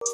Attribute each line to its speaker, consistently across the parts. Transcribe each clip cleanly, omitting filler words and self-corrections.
Speaker 1: Yo,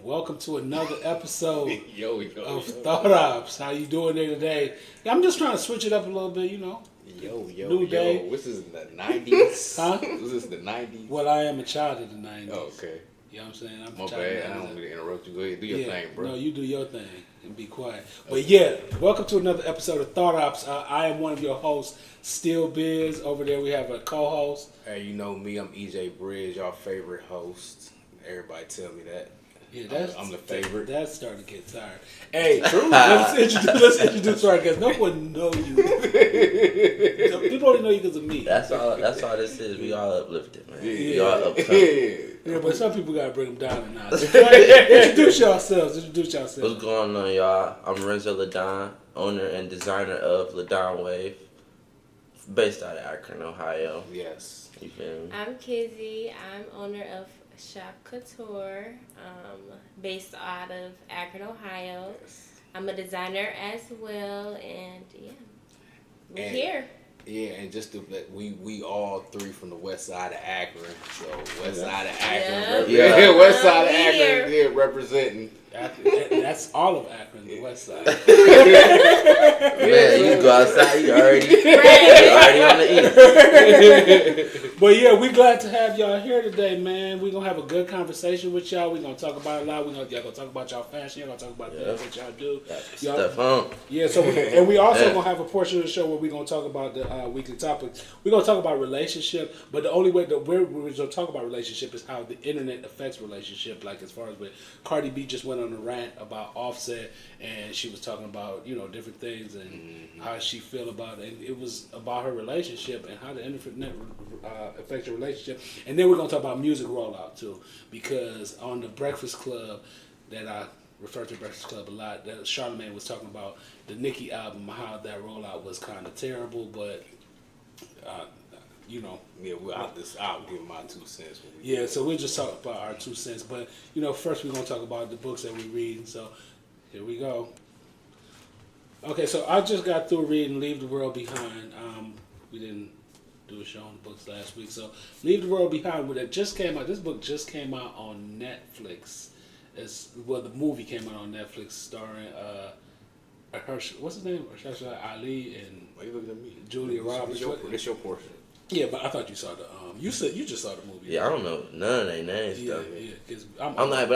Speaker 1: welcome to another episode of Thought OPPS. How you doing there today? Yeah, I'm just trying to switch it up a little bit, you know. New day.
Speaker 2: This is the 90s?
Speaker 1: Huh?
Speaker 2: This is the 90s?
Speaker 1: Well, I am a child of the 90s.
Speaker 2: Oh, okay.
Speaker 1: You know what I'm saying? I'm
Speaker 2: My
Speaker 1: a child
Speaker 2: bad.
Speaker 1: of the
Speaker 2: I
Speaker 1: 90s.
Speaker 2: don't mean to interrupt you. Go ahead. Do your thing, bro.
Speaker 1: No, you do your thing and be quiet. But yeah, welcome to another episode of Thought OPPS. I am one of your hosts, Still Biz. Over there we have a co-host.
Speaker 2: Hey, you know me. I'm EJ Bridge, your favorite host. Everybody tell me that.
Speaker 1: Yeah,
Speaker 2: I'm the favorite.
Speaker 1: That's starting to get tired. Hey, let's introduce our guest. No one knows you. People only know you because of me.
Speaker 3: That's all this is. We all uplifted, man.
Speaker 2: Yeah.
Speaker 3: We all upset.
Speaker 1: Yeah, but some people gotta bring them down a notch. Introduce yourselves.
Speaker 3: What's going on, y'all? I'm Renzo LaDon, owner and designer of LaDon Wave, based out of Akron, Ohio.
Speaker 2: Yes.
Speaker 3: You feel me?
Speaker 4: I'm Kizzy. I'm owner of Shop Koutore, based out of Akron, Ohio.
Speaker 2: Yes.
Speaker 4: I'm a designer as well, and yeah, we're here.
Speaker 2: Yeah, and just to let we all three from the west side of Akron. So west side of Akron.
Speaker 3: Yeah.
Speaker 2: West side of
Speaker 4: Here.
Speaker 2: Akron. Yeah, representing.
Speaker 1: That's all of Akron, the west side.
Speaker 3: Man, you go outside, you already on the east.
Speaker 1: But yeah, we're glad to have y'all here today, man. We're gonna have a good conversation with y'all. We're gonna talk about a lot. Y'all gonna talk about y'all fashion. Y'all gonna talk about what y'all do.
Speaker 3: Stuff on.
Speaker 1: Yeah, so and we also gonna have a portion of the show where we're gonna talk about the weekly topics. We're gonna talk about relationship, but the only way that we're gonna talk about relationship is how the internet affects relationship. Like as far as with Cardi B just went on a rant about Offset, and she was talking about different things and how she feel about it. And it was about her relationship and how the internet affects your relationship. And then we're gonna talk about music rollout too, because on the Breakfast Club that I refer to Breakfast Club a lot, that Charlamagne was talking about the Nicki album, how that rollout was kind of terrible, but
Speaker 2: Yeah, I'll give my 2 cents.
Speaker 1: Yeah, so we'll just talk about our 2 cents. But, first we're going to talk about the books that we read. So, here we go. Okay, so I just got through reading Leave the World Behind. We didn't do a show on the books last week. So, Leave the World Behind, it just came out. This book just came out on Netflix. The movie came out on Netflix starring what's his name? Ali and
Speaker 2: Why you looking at me?
Speaker 1: Julia Roberts.
Speaker 2: This your portion.
Speaker 1: Yeah, but I thought you saw the you just saw the movie.
Speaker 3: Yeah, I don't know none of their names,
Speaker 1: Yeah,
Speaker 3: though.
Speaker 1: yeah. 'Cause
Speaker 3: I'm like,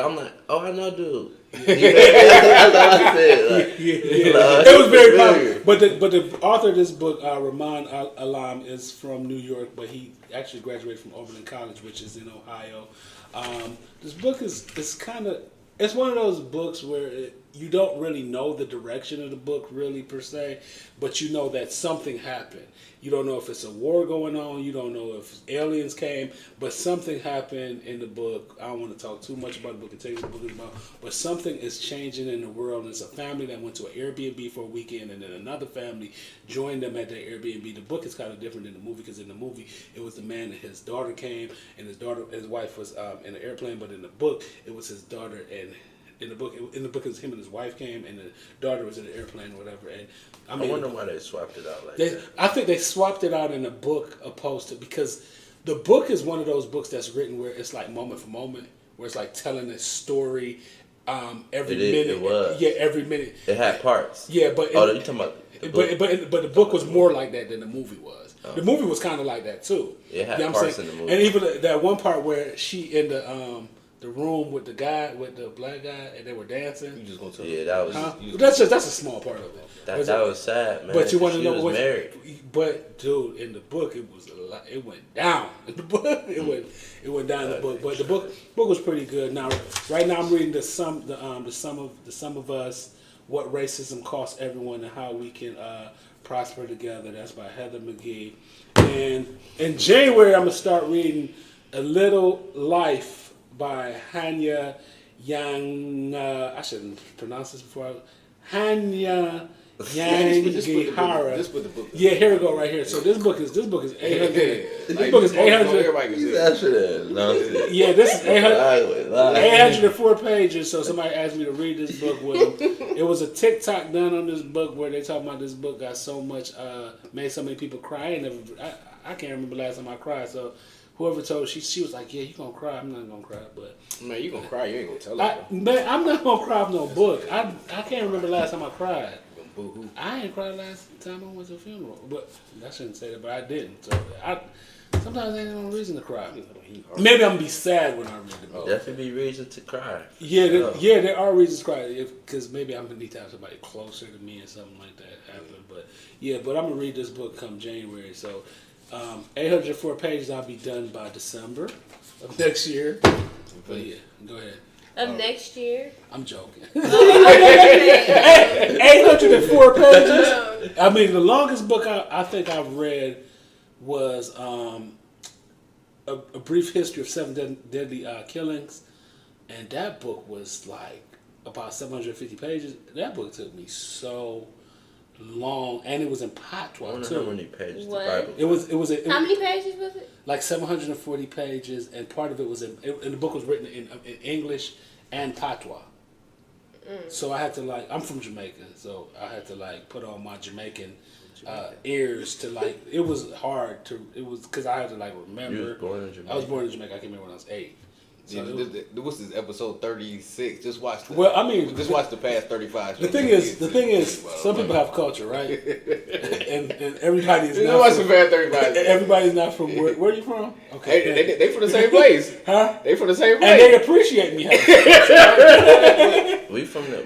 Speaker 3: oh, I know, dude. That's all I said. Like,
Speaker 1: it was very popular. But the author of this book, Rahman Alam, is from New York, but he actually graduated from Oberlin College, which is in Ohio. This book it's one of those books where you don't really know the direction of the book really per se, but you know that something happened. You don't know if it's a war going on. You don't know if aliens came, but something happened in the book. I don't want to talk too much about the book and tell you what the book is about, but something is changing in the world. And it's a family that went to an Airbnb for a weekend, and then another family joined them at their Airbnb. The book is kind of different than the movie, because in the movie it was the man and his daughter came, and his wife was in an airplane, but in the book it was his daughter and. In the book, it was him and his wife came, and the daughter was in an airplane or whatever. And I
Speaker 3: wonder why they swapped it out like that.
Speaker 1: I think they swapped it out in the book opposed to, because the book is one of those books that's written where it's like moment for moment, where it's like telling a story every minute.
Speaker 3: It was.
Speaker 1: Yeah, every minute.
Speaker 3: It had parts.
Speaker 1: Yeah, but
Speaker 3: you talking about the book?
Speaker 1: But the book was more like that than the movie was. The movie was kind of like that too.
Speaker 3: It had parts in the movie,
Speaker 1: and even that one part where she in the room with the black guy, and they were dancing.
Speaker 2: You just gonna tell
Speaker 3: Yeah, that was.
Speaker 1: Huh? That's a small part of it.
Speaker 3: That was sad, man.
Speaker 1: But you want to know
Speaker 3: was
Speaker 1: what?
Speaker 3: Married.
Speaker 1: But dude, in the book, it was a lot. It went down. In the book, it went down in the book. But the book was pretty good. Now, right now, I'm reading the sum of us. What racism costs everyone and how we can prosper together. That's by Heather McGee. And in January, I'm gonna start reading A Little Life by Hanya Yang. I shouldn't pronounce this before. Hanya Yangihara.
Speaker 2: This put the book.
Speaker 1: Yeah, here we go right here. So this book is 800. This book is
Speaker 2: Everybody
Speaker 1: 800.
Speaker 2: can see it.
Speaker 3: That shit is nonsense.
Speaker 1: Yeah, this is 800.
Speaker 3: Lie.
Speaker 1: 804 pages. So somebody asked me to read this book. Well, it was a TikTok done on this book where they talking about this book got so much, made so many people cry. I can't remember the last time I cried. So whoever told she was like, yeah, you gonna cry. I'm not gonna cry, but
Speaker 2: Man, you gonna cry? You ain't gonna tell her.
Speaker 1: man, I'm not gonna cry with no book. I can't remember the last time I cried.
Speaker 2: Boo-hoo.
Speaker 1: I ain't cried last time I went to a funeral, but I shouldn't say that, but I didn't. So sometimes there ain't no reason to cry. Maybe I'm gonna be sad when I read the book.
Speaker 3: Definitely be reason to cry.
Speaker 1: Yeah, there are reasons to cry because maybe I'm gonna need to have somebody closer to me or something like that happen. But I'm gonna read this book come January. So 804 pages. I'll be done by December of next year. But yeah, go ahead.
Speaker 4: Of next year?
Speaker 1: I'm joking.
Speaker 4: Oh, I
Speaker 1: 804 pages.
Speaker 4: know.
Speaker 1: I mean, the longest book I think I've read was a Brief History of 7 Deadly Killings, and that book was like about 750 pages. That book took me so long, and it was in
Speaker 3: I
Speaker 1: patois
Speaker 3: wonder
Speaker 1: too.
Speaker 3: how many pages
Speaker 4: What?
Speaker 3: the Bible.
Speaker 1: It was
Speaker 4: How many pages was it?
Speaker 1: like 740 pages, and part of it was and the book was written in English and patois. So I had to I'm from Jamaica, so I had to put on my Jamaican ears to it was hard to because I had to remember.
Speaker 3: You was born in Jamaica.
Speaker 1: I was born in Jamaica. I came here when I was 8. So
Speaker 2: What's this episode 36? Just watch. Just watch the past 35.
Speaker 1: the thing is, some people have culture, right? and everybody is
Speaker 2: Just
Speaker 1: not.
Speaker 2: watch the past 35.
Speaker 1: Everybody's not from where are you from? Okay,
Speaker 2: They from the same place.
Speaker 1: huh?
Speaker 2: They from the same
Speaker 1: And
Speaker 2: place.
Speaker 1: they appreciate me.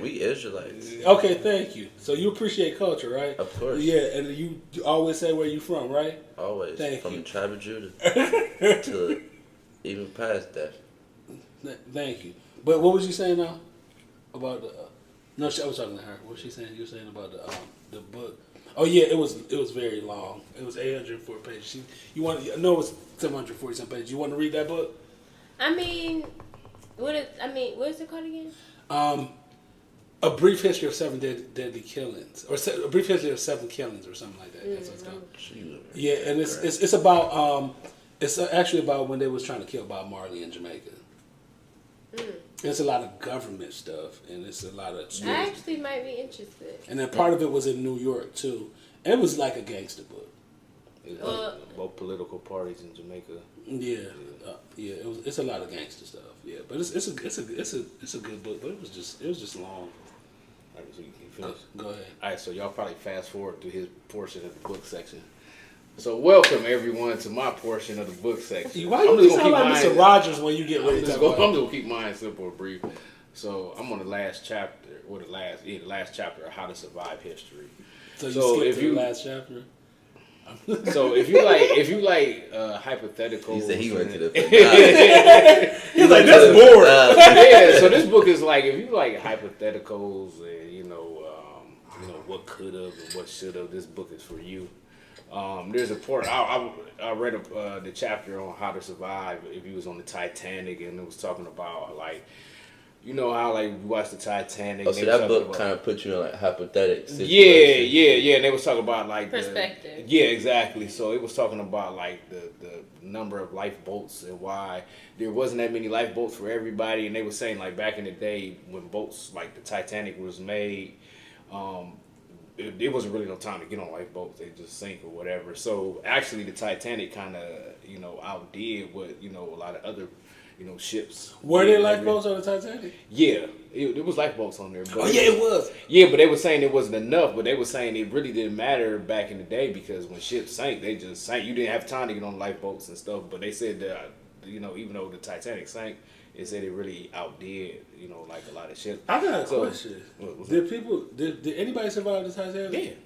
Speaker 3: We Israelites.
Speaker 1: Okay, thank you. So you appreciate culture, right?
Speaker 3: Of course.
Speaker 1: Yeah, and you always say where you from, right?
Speaker 3: Always.
Speaker 1: Thank
Speaker 3: from
Speaker 1: you.
Speaker 3: the tribe of Judah to even past that.
Speaker 1: Thank you. But what was you saying now about the? No, I was talking to her. What was she saying? You were saying about the book. Oh yeah, it was very long. It was 804 pages. You want? I know it was 740 some pages. You want to read that book?
Speaker 4: I mean, what is it called again?
Speaker 1: A Brief History of 7 Deadly Killings, or A Brief History of 7 Killings, or something like that. That's what it's called. Yeah, and it's about it's actually about when they was trying to kill Bob Marley in Jamaica. It's a lot of government stuff, and it's a lot of.
Speaker 4: I actually might be interested.
Speaker 1: And then part of it was in New York too. And it was like a gangster book.
Speaker 2: Both political parties in Jamaica.
Speaker 1: Yeah, it's a lot of gangster stuff. Yeah, but it's a good book, but it was just long.
Speaker 2: All right, so you can finish.
Speaker 1: Go ahead.
Speaker 2: All right, so y'all probably fast forward to his portion of the book section. So welcome everyone to my portion of the book section.
Speaker 1: Why you sound like Mr. Rogers when you get ready
Speaker 2: I'm
Speaker 1: to
Speaker 2: just
Speaker 1: talk about
Speaker 2: gonna keep mine simple and brief. So I'm on the last chapter, the last chapter of How to Survive History.
Speaker 1: So you
Speaker 2: So
Speaker 1: skipped
Speaker 2: if
Speaker 1: to
Speaker 2: you-
Speaker 1: the last chapter?
Speaker 2: So if you like hypotheticals,
Speaker 3: He said he went to the.
Speaker 1: He's like, that's boring.
Speaker 2: Yeah, so this book is like if you like hypotheticals and what could have and what should have. This book is for you. There's a part I read the chapter on how to survive if you was on the Titanic, and it was talking about how you watch the Titanic.
Speaker 3: Oh, so that book kind of put you in hypothetical situations.
Speaker 2: Yeah, and they was talking about
Speaker 4: Perspective.
Speaker 2: Yeah, exactly. So it was talking about the number of lifeboats and why there wasn't that many lifeboats for everybody, and they were saying back in the day when boats like the Titanic was made, it wasn't really no time to get on lifeboats. They just sink or whatever. So actually the Titanic kind of outdid what a lot of other ships.
Speaker 1: Were there lifeboats on the Titanic?
Speaker 2: Yeah, it was lifeboats on there. But
Speaker 1: it was.
Speaker 2: Yeah, but they were saying it wasn't enough. But they were saying it really didn't matter back in the day because when ships sank, they just sank. You didn't have time to get on lifeboats and stuff. But they said that even though the Titanic sank, it said it really outdid a lot of ships.
Speaker 1: I got a question.
Speaker 2: What
Speaker 1: Did anybody survive the Titanic?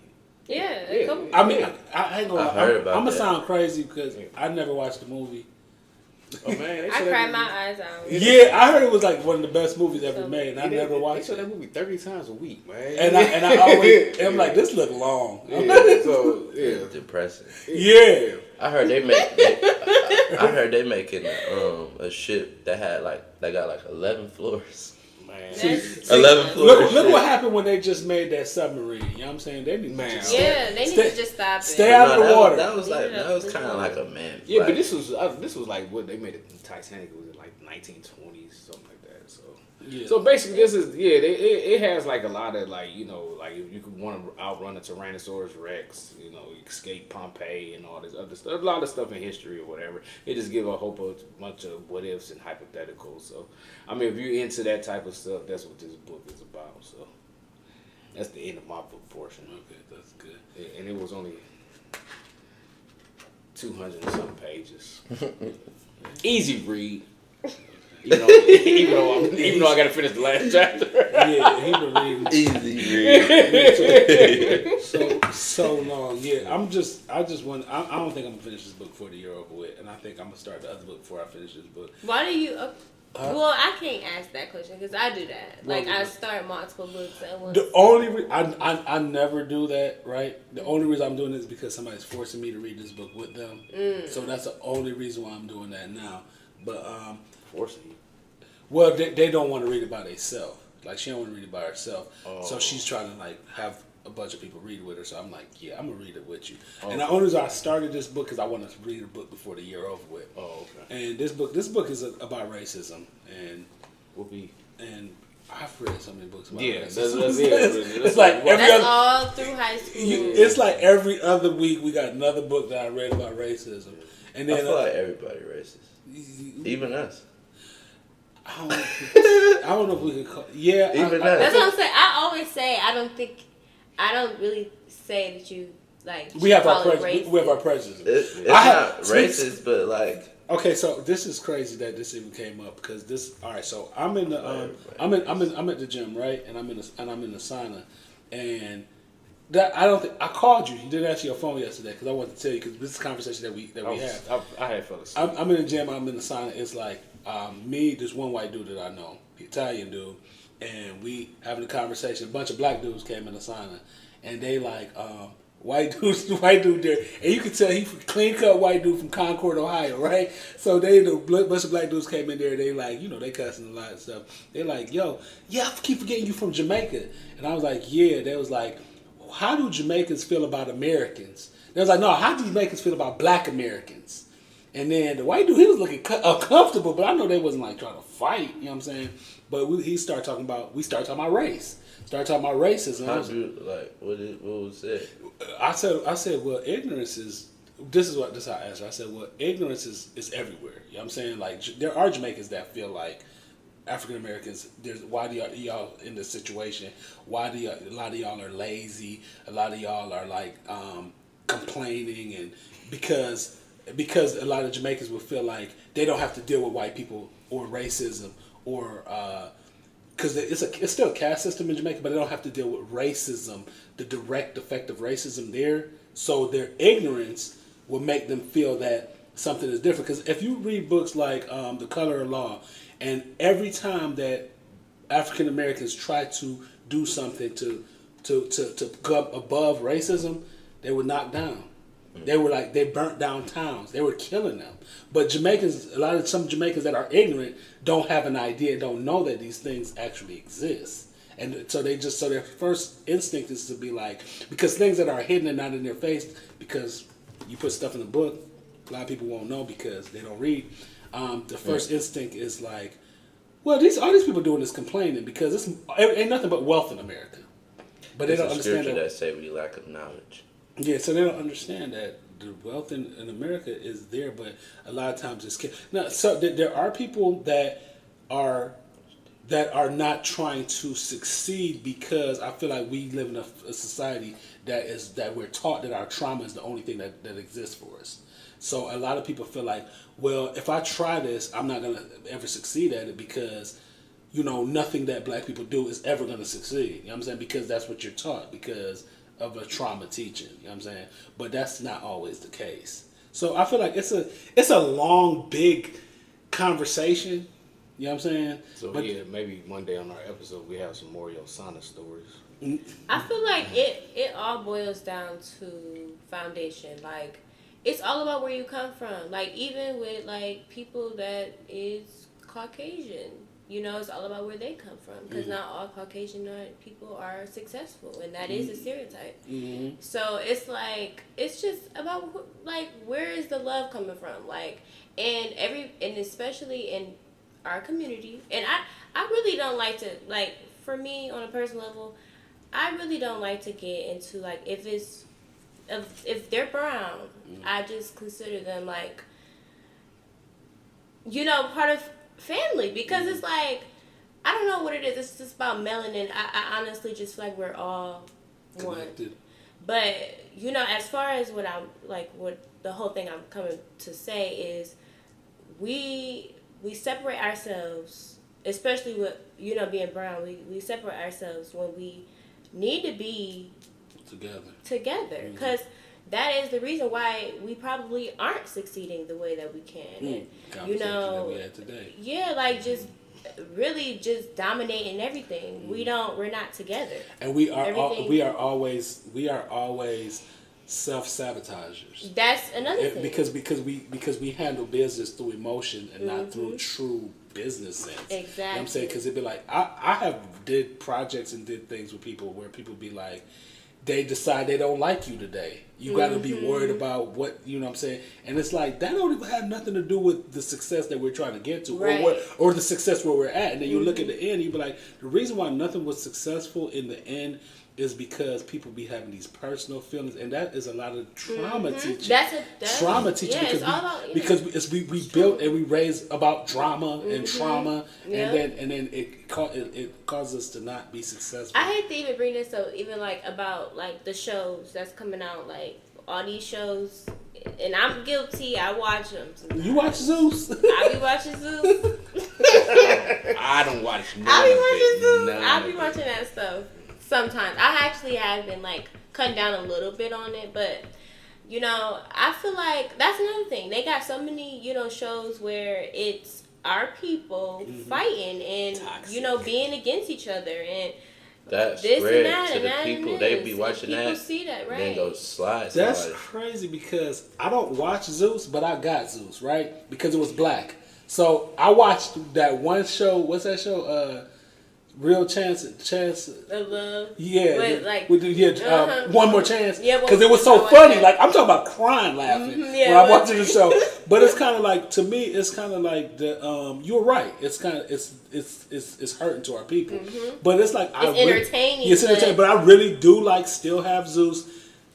Speaker 2: Yeah.
Speaker 4: Yeah. Couple,
Speaker 1: I mean, I ain't gonna.
Speaker 3: I heard about
Speaker 1: I'm gonna
Speaker 3: that.
Speaker 1: sound crazy because I never watched the movie.
Speaker 2: Oh man,
Speaker 4: I cried my eyes out.
Speaker 1: Yeah, I heard it was one of the best movies ever made, and I never
Speaker 2: They
Speaker 1: watched
Speaker 2: show
Speaker 1: it.
Speaker 2: that movie 30 times a week, man.
Speaker 1: And I always, I'm like, this look long.
Speaker 2: So
Speaker 3: It's depressing.
Speaker 1: Yeah.
Speaker 3: I heard they making a ship that had they got 11 floors.
Speaker 2: Man, Man.
Speaker 4: That's
Speaker 3: 11
Speaker 4: too
Speaker 3: floors.
Speaker 4: much.
Speaker 1: Look what happened when they just made that submarine. You know what I'm saying? They need to
Speaker 2: Man.
Speaker 1: just
Speaker 4: Yeah, they need to just stop it.
Speaker 1: stay out of the water.
Speaker 3: That was kind of like a man.
Speaker 2: Yeah,
Speaker 3: like,
Speaker 2: but this was like what they made it in Titanic. It was in like 1920s, something like that. So.
Speaker 1: Yeah.
Speaker 2: So basically, this is it has like a lot of like like if you could want to outrun a Tyrannosaurus Rex, escape Pompeii and all this other stuff, a lot of stuff in history or whatever. It just give a whole bunch of what ifs and hypotheticals. So I mean, if you're into that type of stuff, that's what this book is about. So that's the end of my book portion.
Speaker 1: Okay, that's good.
Speaker 2: And it was only 200 and some pages. Easy read. Even though I gotta finish the last chapter.
Speaker 1: Yeah, he been reading
Speaker 3: easy read.
Speaker 1: so long. Yeah, I don't think I'm gonna finish this book before the year over with, and I think I'm gonna start the other book before I finish this book.
Speaker 4: Why do you? Well, I can't ask that question because I do that. Like I start multiple books at once.
Speaker 1: The only I never do that. Right. The only reason I'm doing it is because somebody's forcing me to read this book with them. So that's the only reason why I'm doing that now. But
Speaker 2: Forcing you.
Speaker 1: well, they don't want to read it by themselves. Like she don't want to read it by herself.
Speaker 2: Oh.
Speaker 1: So she's trying to like have a bunch of people read with her. So I'm like, yeah, I'm gonna read it with you. And the only reason I started this book is I wanted to read a book before the year over with.
Speaker 2: Oh, okay.
Speaker 1: And this book is about racism and
Speaker 2: Whoopee.
Speaker 1: and I've read so many books about
Speaker 2: Yeah,
Speaker 1: racism.
Speaker 2: that's it.
Speaker 1: It's like every
Speaker 4: That's
Speaker 1: other,
Speaker 4: all through high school.
Speaker 1: it's like every other week we got another book that I read about racism. And
Speaker 3: I
Speaker 1: then
Speaker 3: feel like everybody racist, even us.
Speaker 1: I don't know if we could call. Yeah,
Speaker 3: Even
Speaker 1: I,
Speaker 3: us.
Speaker 4: That's what I'm saying. I always say I don't really say that you like.
Speaker 1: we have
Speaker 4: call
Speaker 1: our
Speaker 4: it
Speaker 1: prejudice.
Speaker 4: racist.
Speaker 1: We have our prejudice.
Speaker 3: It's
Speaker 1: I
Speaker 3: not
Speaker 1: have-
Speaker 3: racist, but like
Speaker 1: Okay, so this is crazy that this even came up because this. All right, so I'm in the I'm at the gym, right, and I'm in the sauna, and that I don't think I called you. You didn't answer your phone yesterday because I wanted to tell you because this is a conversation that we have.
Speaker 2: I had fellas.
Speaker 1: I'm in the gym. I'm in the sauna. It's like me. There's one white dude that I know, the Italian dude, and we having a conversation. A bunch of black dudes came in the sauna, and they like white dude there, and you could tell he clean cut white dude from Concord, Ohio, right? So the bunch of black dudes came in there. They like they cussing a lot and stuff. They like, yo, yeah, I keep forgetting you from Jamaica, and I was like, yeah. They was like, how do Jamaicans feel about Americans? They was like, no, how do Jamaicans feel about black Americans? And then the white dude, he was looking uncomfortable, but I know they wasn't like trying to fight, you know what I'm saying? But we started talking about race. Started talking about racism.
Speaker 3: how do you, like what was it?
Speaker 1: I said, well, ignorance is, this is how I answered. I said, well, ignorance is everywhere. You know what I'm saying? Like, there are Jamaicans that feel like African Americans, why do y'all in this situation? Why do a lot of y'all are lazy? A lot of y'all are like complaining, and because a lot of Jamaicans will feel like they don't have to deal with white people or racism or because it's still a caste system in Jamaica, but they don't have to deal with racism, the direct effect of racism there. So their ignorance will make them feel that something is different. Because if you read books like The Color of Law, and every time that African Americans try to do something to go above racism, they were knocked down. They were like, they burnt down towns. They were killing them. But Jamaicans, some Jamaicans that are ignorant don't have an idea, don't know that these things actually exist. And so their first instinct is to be like, because things that are hidden and not in their face, because you put stuff in the book, a lot of people won't know because they don't read. The first instinct is like, well, all these people doing is complaining because it ain't nothing but wealth in America. But they don't understand
Speaker 3: that say we lack of knowledge.
Speaker 1: Yeah, so they don't understand that the wealth in America is there, but a lot of times it's now. So there are people that are not trying to succeed because I feel like we live in a society that we're taught that our trauma is the only thing that exists for us. So a lot of people feel like, well, if I try this, I'm not gonna ever succeed at it because nothing that black people do is ever gonna succeed. You know what I'm saying? Because that's what you're taught because of a trauma teaching, you know what I'm saying? But that's not always the case. So I feel like it's a long, big conversation, you know what I'm saying?
Speaker 2: So maybe one day on our episode we have some more of your sauna stories.
Speaker 4: I feel like it all boils down to foundation. Like, it's all about where you come from. Like, even with like people that is Caucasian, it's all about where they come from, because not all Caucasian people are successful, and that is a stereotype. So it's just about where is the love coming from, and especially in our community. And I really don't like to, for me on a personal level, I really don't like to get into if they're brown, I just consider them part of family, because it's I don't know what it is. It's just about melanin. I honestly just feel like we're all
Speaker 1: connected.
Speaker 4: one. But as far as what the whole thing I'm coming to say is, we separate ourselves, especially with being brown. We separate ourselves when we need to be together, because that is the reason why we probably aren't succeeding the way that we can. And,
Speaker 1: that we had today.
Speaker 4: Just really just dominating everything. We're not together.
Speaker 1: And we are always self-sabotagers.
Speaker 4: That's another thing.
Speaker 1: Because we handle business through emotion and not through true business sense.
Speaker 4: Exactly.
Speaker 1: You know what I'm saying? Because it'd be I have did projects and did things with people where people be they decide they don't like you today. You got to be worried about what, you know what I'm saying? And it's that don't even have nothing to do with the success that we're trying to get to,
Speaker 4: right,
Speaker 1: or the success where we're at. And then you look at the end and you be the reason why nothing was successful in the end is because people be having these personal feelings, and that is a lot of trauma teaching. Trauma teaching, because we built and we raised about drama and trauma, and then it causes us to not be successful.
Speaker 4: I hate to even bring this up, even about the shows that's coming out, all these shows, and I'm guilty. I watch them. Sometimes.
Speaker 1: You watch Zeus?
Speaker 4: I be watching Zeus.
Speaker 2: I don't watch.
Speaker 4: I be watching that stuff. Sometimes. I actually have been cutting down a little bit on it, but I feel that's another thing. They got so many, shows where it's our people fighting and toxic, being against each other, and
Speaker 3: that's
Speaker 4: this
Speaker 3: spread
Speaker 4: and that
Speaker 3: to
Speaker 4: and
Speaker 3: the
Speaker 4: that
Speaker 3: people.
Speaker 4: and
Speaker 3: They
Speaker 4: this.
Speaker 3: be watching
Speaker 4: people
Speaker 3: that.
Speaker 4: See that, right?
Speaker 3: Then go slide.
Speaker 1: That's crazy, because I don't watch Zeus, but I got Zeus, right? Because it was black. So I watched that one show. What's that show? Real chance
Speaker 4: of love.
Speaker 1: Yeah,
Speaker 4: with
Speaker 1: one more chance.
Speaker 4: Yeah,
Speaker 1: because it was so funny. I'm talking about crying, laughing when I'm watching the show. But it's kind of to me, it's kind of the you're right. It's kind of it's hurting to our people. But it's
Speaker 4: entertaining.
Speaker 1: It's entertaining, but I really do still have Zeus,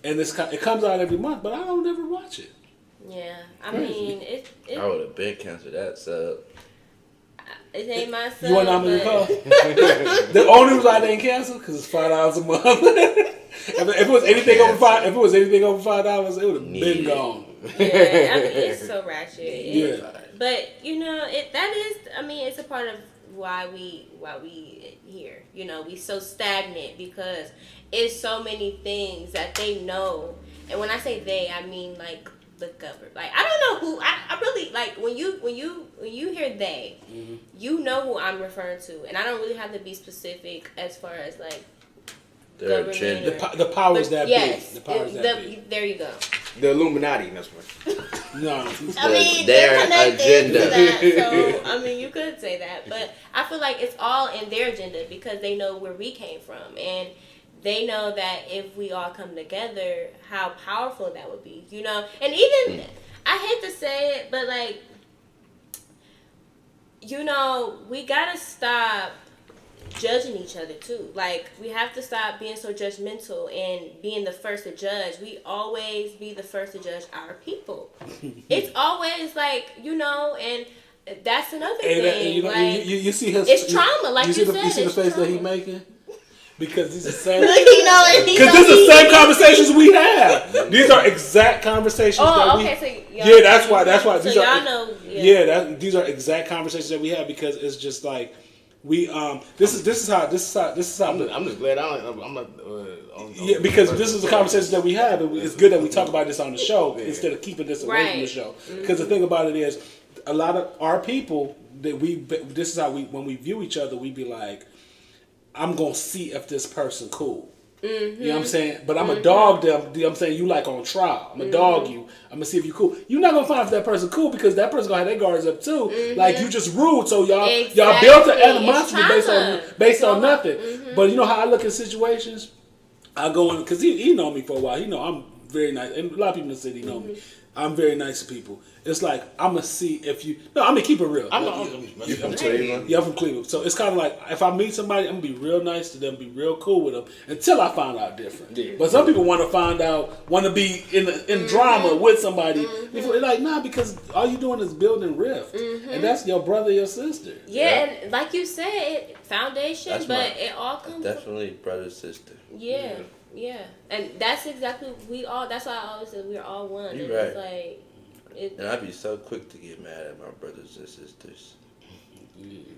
Speaker 1: and it comes out every month, but I don't ever watch it.
Speaker 4: Yeah, I mean
Speaker 3: I would have been canceled that sub.
Speaker 4: It ain't my son.
Speaker 1: You want to know how much it cost? The only reason I didn't cancel because it's $5 a month. if it was anything over $5, it would have been gone.
Speaker 4: Yeah, I mean it's so ratchet. But it's a part of why we here. We so stagnant because it's so many things that they know, and when I say they, I mean the government. I don't know who. I really when you hear they, you know who I'm referring to, and I don't really have to be specific as far as
Speaker 3: their agenda.
Speaker 1: The powers that
Speaker 4: be.
Speaker 1: The powers that be.
Speaker 4: There you go.
Speaker 2: The Illuminati. That's what.
Speaker 1: No.
Speaker 3: Their agenda.
Speaker 4: To that, so you could say that, but I feel it's all in their agenda because they know where we came from, and they know that if we all come together, how powerful that would be, And even, I hate to say it, but we gotta stop judging each other too. We have to stop being so judgmental and being the first to judge. We always be the first to judge our people. It's always and that's another thing.
Speaker 1: You see his.
Speaker 4: It's trauma, you said.
Speaker 1: You see the face that he's making. Because these are the same.
Speaker 4: Because
Speaker 1: these are the same conversations we have. These are exact conversations that we. So that's why.
Speaker 4: So
Speaker 1: these
Speaker 4: y'all
Speaker 1: are,
Speaker 4: know.
Speaker 1: These are exact conversations that we have because it's just we. This is how.
Speaker 2: I'm just glad I'm not.
Speaker 1: Because this is the conversation that we have. And it's good that we talk about this on the show instead of keeping this away from the show. Because the thing about it is, a lot of our people that this is how when we view each other, we be I'm gonna see if this person cool. You know what I'm saying? But I'm a dog them. You know what I'm saying? You like on trial. I'm a dog you. I'm going to see if you cool. You're not going to find if that person cool because that person going to have their guards up too. Like, you just rude. So y'all built an animosity based on nothing. But you know how I look at situations? I go in, because he know me for a while. He know I'm very nice. And a lot of people in the city know me. I'm very nice to people. It's like, I'm going to see if you... No, I'm going to keep it real.
Speaker 2: You from Cleveland?
Speaker 1: Yeah, I'm from Cleveland. So it's kind of like, if I meet somebody, I'm going to be real nice to them, be real cool with them, until I find out different. Yeah. But some people want to be in drama with somebody. They're like, nah, because all you doing is building rift. And that's your brother, your sister.
Speaker 4: Yeah, and like you said, foundation, it all comes...
Speaker 3: Definitely brother, sister.
Speaker 4: Yeah. Yeah, and that's exactly that's why I always say we're all one.
Speaker 3: You're
Speaker 4: and
Speaker 3: right.
Speaker 4: It's like,
Speaker 3: and I'd be so quick to get mad at my brothers and sisters.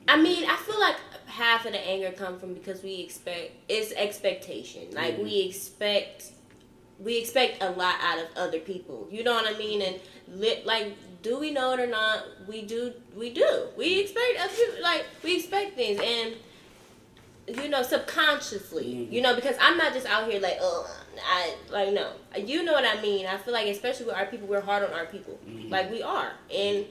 Speaker 4: I mean, I feel like half of the anger comes from because it's expectation. Like we expect a lot out of other people. You know what I mean? And like, do we know it or not? We do. We expect other people, like we expect things and. You know, subconsciously, you know, because I'm not just out here like, no. You know what I mean? I feel like, especially with our people, we're hard on our people. Like, we are. And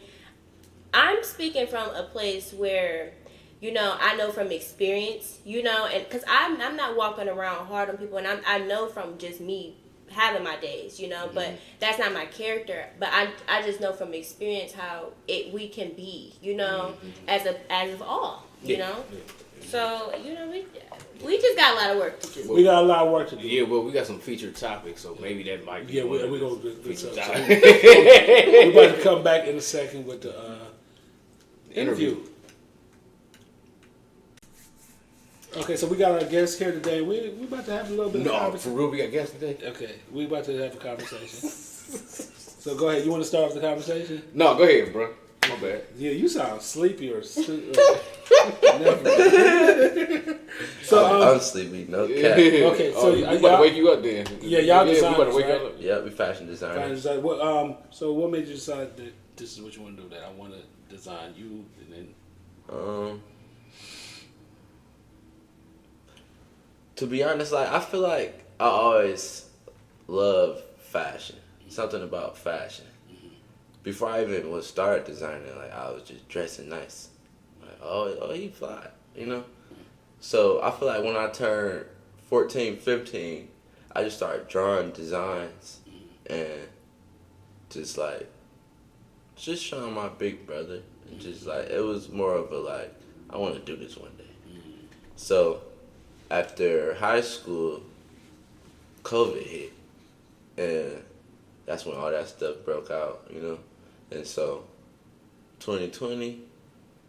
Speaker 4: I'm speaking from a place where, you know, I know from experience, you know, and because I'm not walking around hard on people, and I know from just me having my days, you know, but that's not my character. But I just know from experience how we can be, you know, as of all, you know. So, you know, we just got a lot of work to do.
Speaker 1: We got a lot of work to do.
Speaker 2: Yeah, well, we got some featured topics, so maybe that might be.
Speaker 1: Yeah, we're going to do
Speaker 2: featured
Speaker 1: so.
Speaker 2: topics.
Speaker 1: We're about to come back in a second with the interview. Okay, so we got our guest here today. We about to have a little bit of conversation.
Speaker 2: For real, we got guests today?
Speaker 1: Okay, we about to have a conversation. So go ahead. You want to start off the conversation?
Speaker 2: No, go ahead, bro. My bad.
Speaker 1: Yeah, you sound sleepy or so
Speaker 3: I'm sleepy, no cap.
Speaker 1: Okay, so
Speaker 2: we about to wake you up then.
Speaker 1: Yeah, y'all designers,
Speaker 2: we about to wake
Speaker 1: right?
Speaker 2: up.
Speaker 3: Yeah, we fashion designers.
Speaker 1: So what made you decide that this is what you want to do? That I want to design you, and then
Speaker 3: to be honest, like I feel like I always love fashion. Something about fashion. Before I even was started designing, like I was just dressing nice. Like, oh, you fly, you know? So I feel like when I turned 14, 15, I just started drawing designs and just showing my big brother. And just like, it was more of a like, I want to do this one day. So after high school, COVID hit. And that's when all that stuff broke out, you know? And so 2020,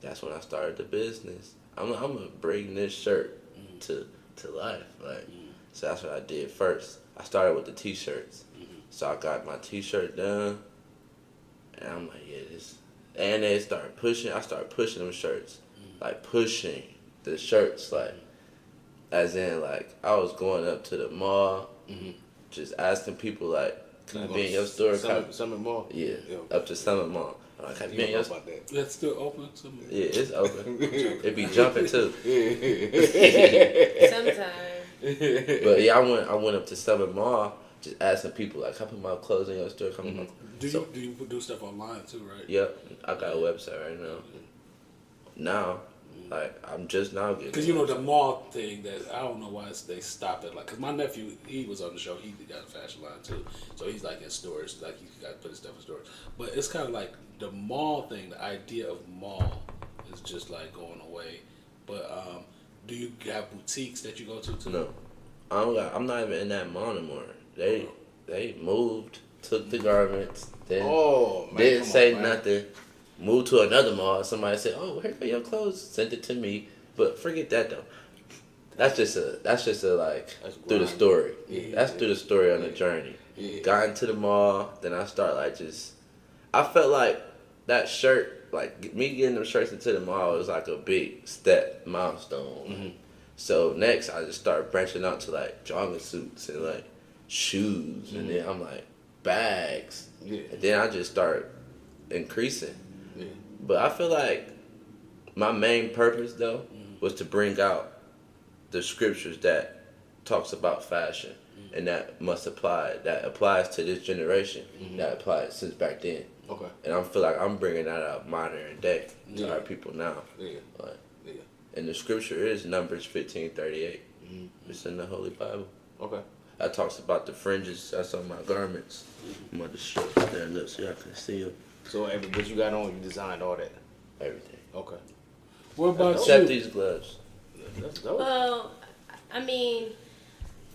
Speaker 3: that's when I started the business. I'm gonna bring this shirt to life, like. So that's what I did first. I started with the t-shirts. So I got my t-shirt done, and I'm like, yeah, this. And they started pushing. I started pushing them shirts, like pushing the shirts, like, as in like I was going up to the mall, just asking people like, can I be in your store?
Speaker 2: Summit Mall?
Speaker 3: Yeah, up to Summit Mall. Can I be in your store?
Speaker 1: That's still open?
Speaker 3: Yeah, it's open. It be jumping too.
Speaker 4: Sometimes.
Speaker 3: But yeah, I went up to Summit Mall, just asking people like, can I put my clothes in your store?
Speaker 1: Do you do stuff online too, right?
Speaker 3: Yep, I got a website right now. Now, like, I'm just now getting.
Speaker 1: Because you know the mall thing that I don't know why they stopped it. Like, cause my nephew, he was on the show. He got a fashion line too, so he's like in stores. Like he's got to put his stuff in stores. But it's kind of like the mall thing. The idea of mall is just like going away. But do you have boutiques that you go to too?
Speaker 3: No, I'm not even in that mall anymore. They moved, took the garments, then didn't say nothing. Moved to another mall. Somebody said, "Oh, here go your clothes." Sent it to me, but forget that though. That's just a like through the story. Yeah, that's through the story on the journey. Yeah. Got into the mall, then I start like just. I felt like that shirt, like me getting them shirts into the mall was like a big step milestone. So next, I just started branching out to like jogging suits and like shoes, and then I'm like bags, and then I just start increasing. But I feel like my main purpose, though, was to bring out the scriptures that talks about fashion, and that applies to this generation. That applies since back then.
Speaker 2: Okay.
Speaker 3: And I feel like I'm bringing that out modern day to our people now.
Speaker 2: Yeah.
Speaker 3: Like,
Speaker 2: Yeah.
Speaker 3: and the scripture is Numbers 15:38. It's in the Holy Bible.
Speaker 2: Okay.
Speaker 3: That talks about the fringes that's on my garments. I'm about to stand up so y'all can see them.
Speaker 2: So what you got on, you designed all that.
Speaker 3: Everything.
Speaker 2: Okay.
Speaker 1: What about
Speaker 3: Except
Speaker 1: you?
Speaker 3: these gloves.
Speaker 2: That's dope.
Speaker 4: Well, I mean,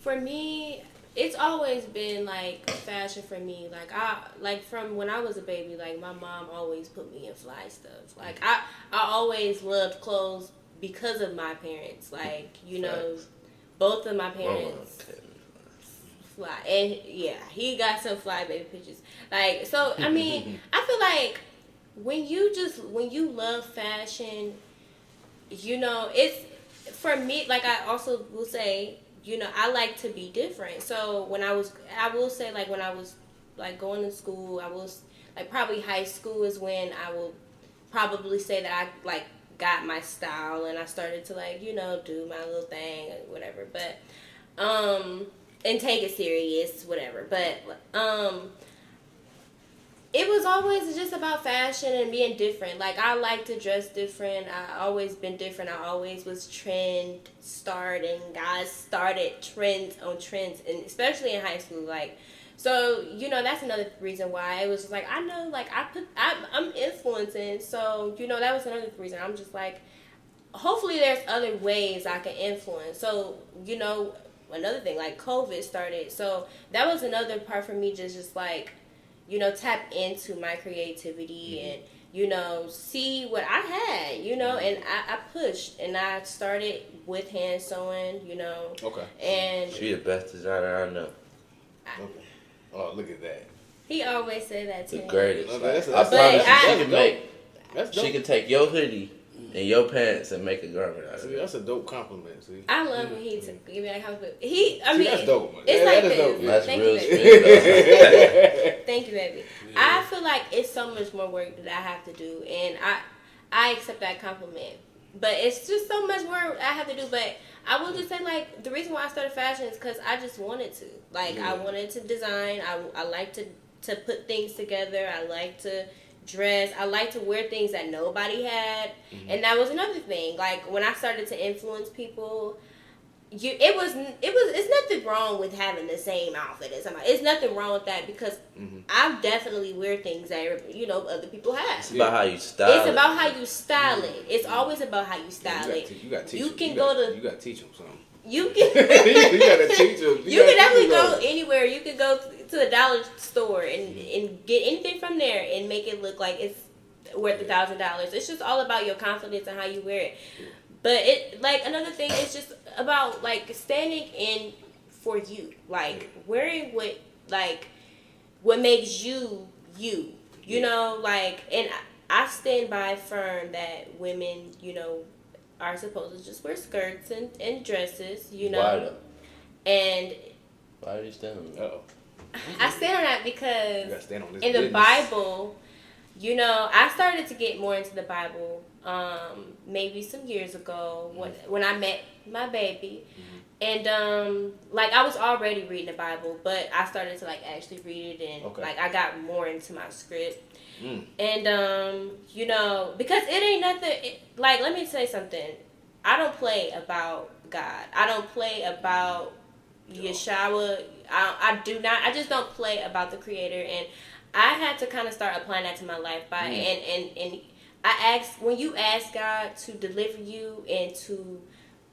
Speaker 4: for me, it's always been like fashion for me. Like from when I was a baby, like my mom always put me in fly stuff. Like I always loved clothes because of my parents. Like, you know, both of my parents fly. And yeah, he got some fly baby pictures. Like, so I mean, I feel like when you love fashion, you know, it's for me, like I also will say, you know, I like to be different. So I will say like when I was like going to school, I was like probably high school is when I will probably say that I like got my style and I started to like, you know, do my little thing or whatever. But and take it serious, whatever. But it was always just about fashion and being different. Like, I like to dress different. I always been different. I always was trend starting. I started trends, and especially in high school. Like, so, you know, that's another reason why it was just like, I know, like, I'm influencing. So, you know, that was another reason. I'm just like, hopefully there's other ways I can influence. So, you know, another thing, like, COVID started. So, that was another part for me, just like, you know, tap into my creativity and, you know, see what I had, you know, and I pushed and I started with hand sewing, you know.
Speaker 2: Okay.
Speaker 4: And
Speaker 3: She the best designer I know.
Speaker 2: Okay. Oh, look at that.
Speaker 4: He always say that to
Speaker 3: The
Speaker 4: me.
Speaker 3: greatest.
Speaker 2: No, that's-
Speaker 3: I
Speaker 2: that's-
Speaker 3: promise
Speaker 4: that's
Speaker 3: you, she can make.
Speaker 2: That's dope.
Speaker 3: She can take your hoodie and your pants and make a garment out of
Speaker 2: See,
Speaker 3: it.
Speaker 2: that's a dope compliment. See.
Speaker 4: I love when he give me that compliment. I
Speaker 2: See,
Speaker 4: mean,
Speaker 2: that's dope, man.
Speaker 4: it's
Speaker 2: Yeah,
Speaker 4: like
Speaker 2: that is dope.
Speaker 4: this.
Speaker 3: That's
Speaker 4: Thank
Speaker 3: real
Speaker 4: you, baby.
Speaker 3: spin, though.
Speaker 4: Thank you, baby. I feel like it's so much more work that I have to do, and I accept that compliment. But it's just so much work I have to do. But I will just say, like, the reason why I started fashion is because I just wanted to. Like, I wanted to design. I like to put things together. I like to dress. I like to wear things that nobody had. And that was another thing. Like, when I started to influence people, it's nothing wrong with having the same outfit as somebody. It's nothing wrong with that because I definitely wear things that, you know, other people have.
Speaker 3: It's about how you style
Speaker 4: It's
Speaker 3: it.
Speaker 4: about how you style it. It's always about how you style it.
Speaker 2: You got to teach
Speaker 4: You
Speaker 2: them.
Speaker 4: can
Speaker 2: You
Speaker 4: go
Speaker 2: gotta-
Speaker 4: to-
Speaker 2: You got to teach them something.
Speaker 4: You can
Speaker 2: You got to teach them.
Speaker 4: you can definitely go anywhere. You can go to the dollar store and get anything from there and make it look like it's worth $1,000. It's just all about your confidence and how you wear it. But it, like, another thing is just about, like, standing in for you. Like, wearing what makes you, you. You know, like, and I stand by firm that women, you know, are supposed to just wear skirts and dresses, you know.
Speaker 3: Why though?
Speaker 4: And
Speaker 3: Why are you standing there?
Speaker 2: Uh-oh.
Speaker 4: I stand on that
Speaker 2: You
Speaker 4: because
Speaker 2: got to stand on this
Speaker 4: in the
Speaker 2: business.
Speaker 4: Bible, you know, I started to get more into the Bible maybe some years ago when I met my baby. And like, I was already reading the Bible, but I started to like actually read it, and like I got more into my script. And you know, because it ain't nothing like, let me say something. I don't play about God. I don't play about Yeshua. I just don't play about the Creator. And I had to kind of start applying that to my life by and I asked, when you ask God to deliver you and to,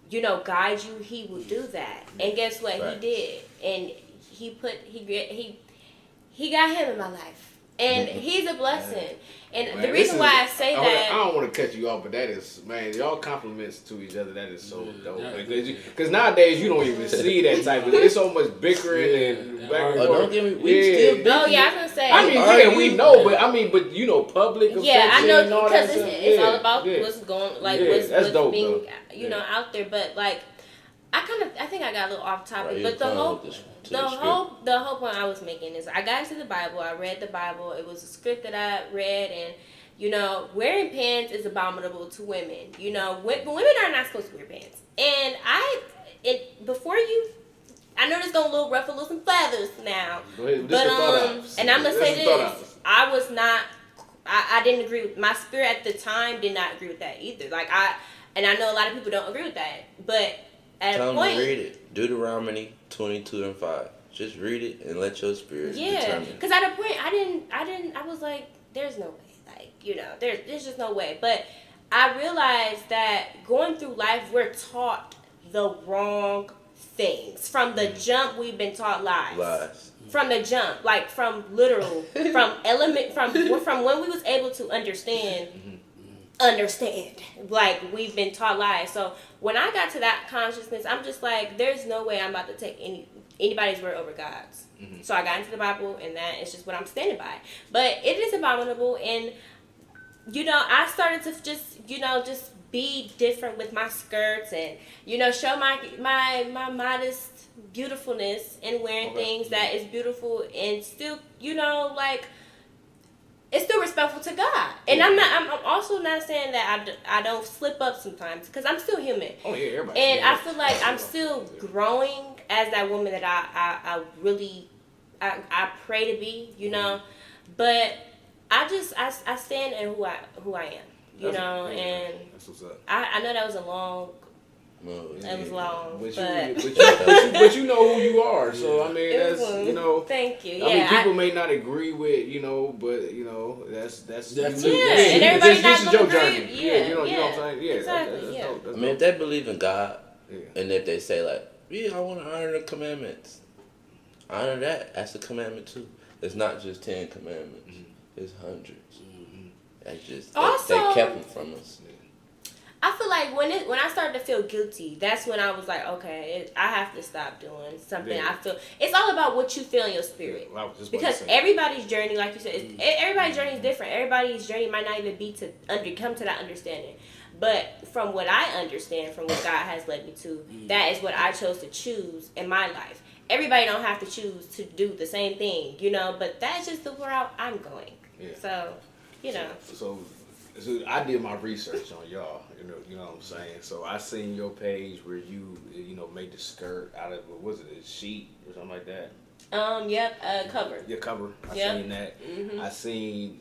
Speaker 4: you know, guide you, He will do that. And guess what?
Speaker 3: Right.
Speaker 4: He did. And he got him in my life. And he's a blessing. And
Speaker 2: Man,
Speaker 4: the reason why I say that,
Speaker 2: I don't want to cut you off, but that is, man, y'all compliments to each other. That is so dope. Because nowadays you don't even see that type of. It's so much bickering and back and
Speaker 3: Oh,
Speaker 2: forth.
Speaker 3: don't get me. We still bicker.
Speaker 4: oh yeah, I was gonna say.
Speaker 2: I mean, yeah, we know, but you know, public.
Speaker 4: Yeah, I
Speaker 2: affection
Speaker 4: know,
Speaker 2: and all
Speaker 4: because
Speaker 2: that
Speaker 4: it's
Speaker 2: stuff.
Speaker 4: all about
Speaker 2: Yeah.
Speaker 4: what's going, like
Speaker 2: Yeah,
Speaker 4: what's
Speaker 2: that's dope,
Speaker 4: being,
Speaker 2: though.
Speaker 4: you know, out there. But like, I think I got a little off topic.
Speaker 3: Right,
Speaker 4: but the
Speaker 3: you're
Speaker 4: whole,
Speaker 3: fine with this-
Speaker 4: the whole point I was making is I got into the Bible. I read the Bible. It was a script that I read, and you know, wearing pants is abominable to women. You know, women are not supposed to wear pants. And before you I know this gonna ruffle some feathers now.
Speaker 2: Go ahead.
Speaker 4: But and I'm gonna say
Speaker 2: This is Thought
Speaker 4: this:
Speaker 2: OPPS.
Speaker 4: I was not. I didn't agree with my spirit at the time. Did not agree with that either. Like I know a lot of people don't agree with that. But at
Speaker 3: Tell
Speaker 4: a
Speaker 3: them
Speaker 4: point,
Speaker 3: to read it. Deuteronomy 22:5. Just read it and let your spirit determine.
Speaker 4: Because at a point, I was like, there's no way. Like, there's just no way. But I realized that going through life, we're taught the wrong things. From the jump, we've been taught lies. From the jump, like from literal, from when we was able to understand, like we've been taught lies. So when I got to that consciousness, I'm just like, there's no way I'm about to take anybody's word over God's. So I got into the Bible, and that is just what I'm standing by. But it is abominable, and I started to just be different with my skirts, and show my modest beautifulness and wearing things that is beautiful, and still like it's still respectful to God. And I'm also not saying that I don't slip up sometimes, because I'm still human.
Speaker 2: Oh yeah, everybody.
Speaker 4: And I feel like I'm still growing as that woman that I really pray to be, but I stand in who I am, and
Speaker 2: That's what's up.
Speaker 4: I know that was a long.
Speaker 3: No,
Speaker 4: It was long,
Speaker 2: But
Speaker 4: but
Speaker 2: but you know who you are. So I mean, that's
Speaker 4: Thank you.
Speaker 2: I mean,
Speaker 4: Yeah,
Speaker 2: people may not agree with but that's
Speaker 1: Yeah,
Speaker 4: and everybody's
Speaker 2: this
Speaker 4: not
Speaker 2: is
Speaker 4: gonna
Speaker 2: your
Speaker 4: agree.
Speaker 2: journey.
Speaker 4: Yeah,
Speaker 2: you know what I'm saying. Yeah,
Speaker 4: exactly.
Speaker 2: that's
Speaker 4: Yeah.
Speaker 2: dope. That's
Speaker 3: I mean, if
Speaker 2: dope.
Speaker 3: they believe in God,
Speaker 2: Yeah.
Speaker 3: and if they say like, yeah, I want to honor the commandments, honor that. That's a commandment too. It's not just 10 commandments. It's hundreds. That's just
Speaker 4: Also,
Speaker 3: they kept them from us.
Speaker 4: I feel like when I started to feel guilty, that's when I was like, okay, I have to stop doing something.
Speaker 2: Yeah.
Speaker 4: I feel it's all about what you feel in your spirit.
Speaker 2: I was just about to
Speaker 4: Because
Speaker 2: say.
Speaker 4: everybody's journey, like you said, everybody's journey is different. Everybody's journey might not even be to come to that understanding. But from what I understand, from what God has led me to, that is what I chose to choose in my life. Everybody don't have to choose to do the same thing, but that's just the route I'm going.
Speaker 2: Yeah.
Speaker 4: So,
Speaker 2: So I did my research on y'all. You know what I'm saying. So I seen your page where you made the skirt out of what was it, a sheet or something like that.
Speaker 4: Cover.
Speaker 2: Your cover. I
Speaker 4: Yep.
Speaker 2: seen that. I seen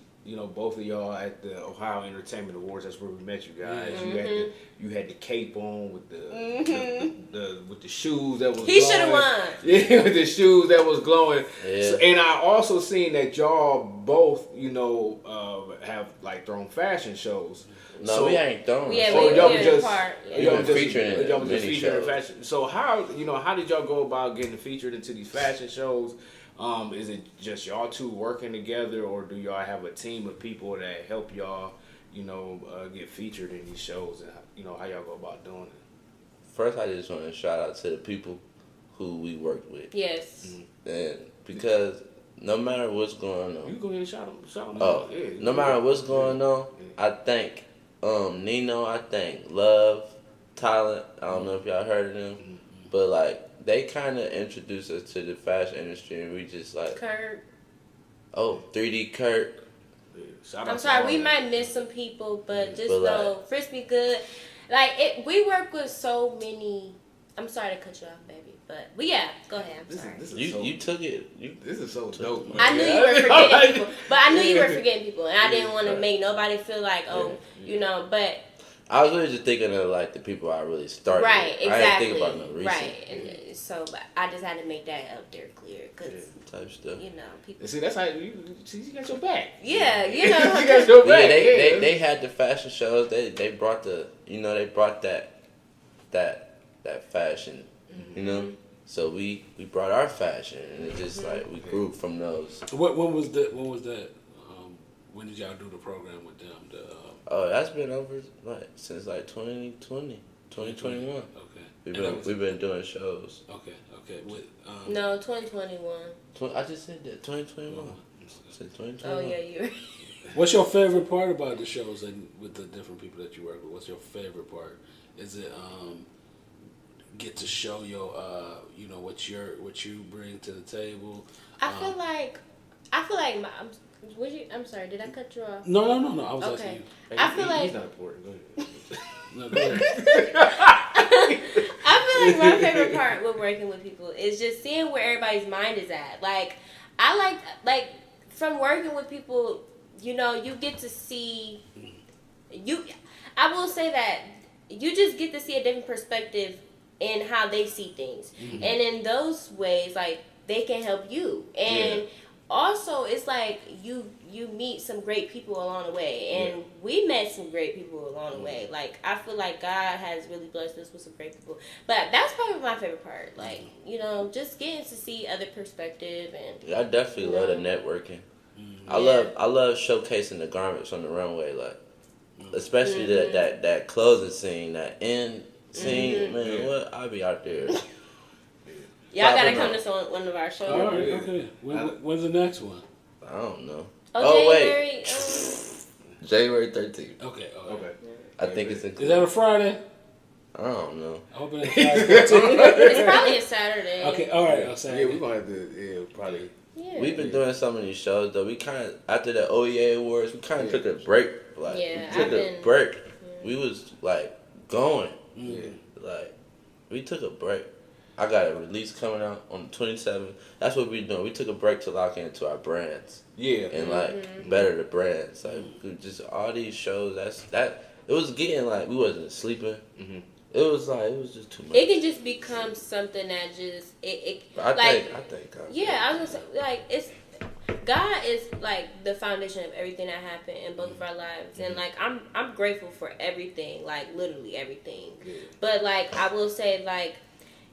Speaker 2: both of y'all at the Ohio Entertainment Awards. That's where we met you guys. You had the cape on with the shoes that was.
Speaker 4: He
Speaker 2: glowing.
Speaker 4: should have won.
Speaker 2: Yeah, with the shoes that was glowing.
Speaker 3: Yeah.
Speaker 2: So, and I also seen that y'all both have like thrown fashion shows.
Speaker 3: No,
Speaker 2: So-
Speaker 3: we ain't throwing.
Speaker 4: Yeah,
Speaker 2: Oh,
Speaker 4: we
Speaker 2: y'all
Speaker 4: were
Speaker 2: was just
Speaker 4: part.
Speaker 3: We
Speaker 4: Yeah.
Speaker 2: y'all
Speaker 3: been
Speaker 2: was
Speaker 3: featured in
Speaker 2: y'all was just
Speaker 3: many
Speaker 2: featured in
Speaker 3: shows.
Speaker 2: fashion. So how did y'all go about getting featured into these fashion shows? Is it just y'all two working together, or do y'all have a team of people that help y'all, get featured in these shows, and how y'all go about doing it?
Speaker 3: First, I just want to shout out to the people who we worked with.
Speaker 4: Yes.
Speaker 3: And because no matter what's going
Speaker 2: You
Speaker 3: on,
Speaker 2: can go ahead and shout them.
Speaker 3: oh,
Speaker 2: Yeah,
Speaker 3: no matter what's going on,
Speaker 2: Yeah.
Speaker 3: I thank Nino, I thank Love, Talent. I don't know if y'all heard of them, but like they kind of introduced us to the fashion industry, and we just like,
Speaker 4: Kurt.
Speaker 3: 3D Kurt.
Speaker 2: Yeah, shout out
Speaker 4: I'm
Speaker 2: to
Speaker 4: sorry,
Speaker 2: all
Speaker 4: we
Speaker 2: of
Speaker 4: might miss some people, but just
Speaker 3: But,
Speaker 4: know Frisbee good. We work with so many. I'm sorry to cut you off, baby, but yeah, go ahead. I'm sorry.
Speaker 2: This is so,
Speaker 3: You took it.
Speaker 2: this is so dope. Man.
Speaker 4: I knew you were forgetting people, but I knew you were forgetting people, and I didn't want to make nobody feel like, but
Speaker 3: I was really just thinking of like the people I really started.
Speaker 4: right,
Speaker 3: with.
Speaker 4: exactly,
Speaker 3: I didn't think about no recent.
Speaker 4: right, and so but I just had to make that up there clear, because
Speaker 3: type stuff.
Speaker 4: people.
Speaker 2: And see, that's how you got your back.
Speaker 4: Yeah,
Speaker 2: you got your
Speaker 3: But
Speaker 2: back.
Speaker 3: yeah, they had the fashion shows. They brought that fashion. So we brought our fashion, and it just like we grew from those.
Speaker 1: When was that? When did y'all do the program with them?
Speaker 3: Oh, that's been over since 2020, 2021.
Speaker 1: Okay.
Speaker 3: We've been doing shows.
Speaker 1: Okay. With,
Speaker 4: No, 2021.
Speaker 3: I just said that 2021. Since 2021.
Speaker 4: Oh yeah, you.
Speaker 1: What's your favorite part about the shows and with the different people that you work with? What's your favorite part? Is it get to show your what you bring to the table?
Speaker 4: I feel like I'm sorry, did I cut you off?
Speaker 1: No. I was
Speaker 4: Okay.
Speaker 1: asking you.
Speaker 4: I feel like
Speaker 2: he's not important. Go ahead.
Speaker 1: No, go ahead.
Speaker 4: I feel feel like my favorite part with working with people is just seeing where everybody's mind is at. Like, I like from working with people, you know, you get to see I will say that you just get to see a different perspective in how they see things. Mm-hmm. And in those ways, like, they can help you. And also, it's like you meet some great people along the way. And we met some great people along the way. Like, I feel like God has really blessed us with some great people. But that's probably my favorite part. Like, you know, just getting to see other perspective. And
Speaker 3: I definitely love the networking.
Speaker 1: Mm-hmm.
Speaker 3: I love showcasing the garments on the runway, like, especially that closing scene, that end scene. Man, what? I'll be out there.
Speaker 4: Y'all gotta come to one of our shows.
Speaker 1: All right, okay. When's the next one?
Speaker 3: I don't know.
Speaker 4: January,
Speaker 3: January 13th.
Speaker 1: Okay.
Speaker 3: I think it's in.
Speaker 1: Is that a Friday?
Speaker 3: I don't know.
Speaker 1: I hope it's Friday.
Speaker 4: It's probably a Saturday.
Speaker 1: Okay, all right. Saturday.
Speaker 2: Yeah, we're gonna have to probably.
Speaker 4: Yeah.
Speaker 3: We've been doing so many shows though. We kind of after the OEA awards, we kind of took a break. Like, we took a break. We was like going.
Speaker 2: Yeah.
Speaker 3: Like, we took a break. I got a release coming out on the 27th. That's what we're doing. We took a break to lock into our brands.
Speaker 2: Yeah.
Speaker 3: And like better the brands. Like just all these shows. It was getting like we wasn't sleeping. Mm-hmm. It was just too much.
Speaker 4: It can just become something that just
Speaker 3: I think.
Speaker 4: Yeah, I was gonna say, like, it's God is like the foundation of everything that happened in both of our lives, and like I'm grateful for everything, like literally everything. Yeah. But like I will say, like,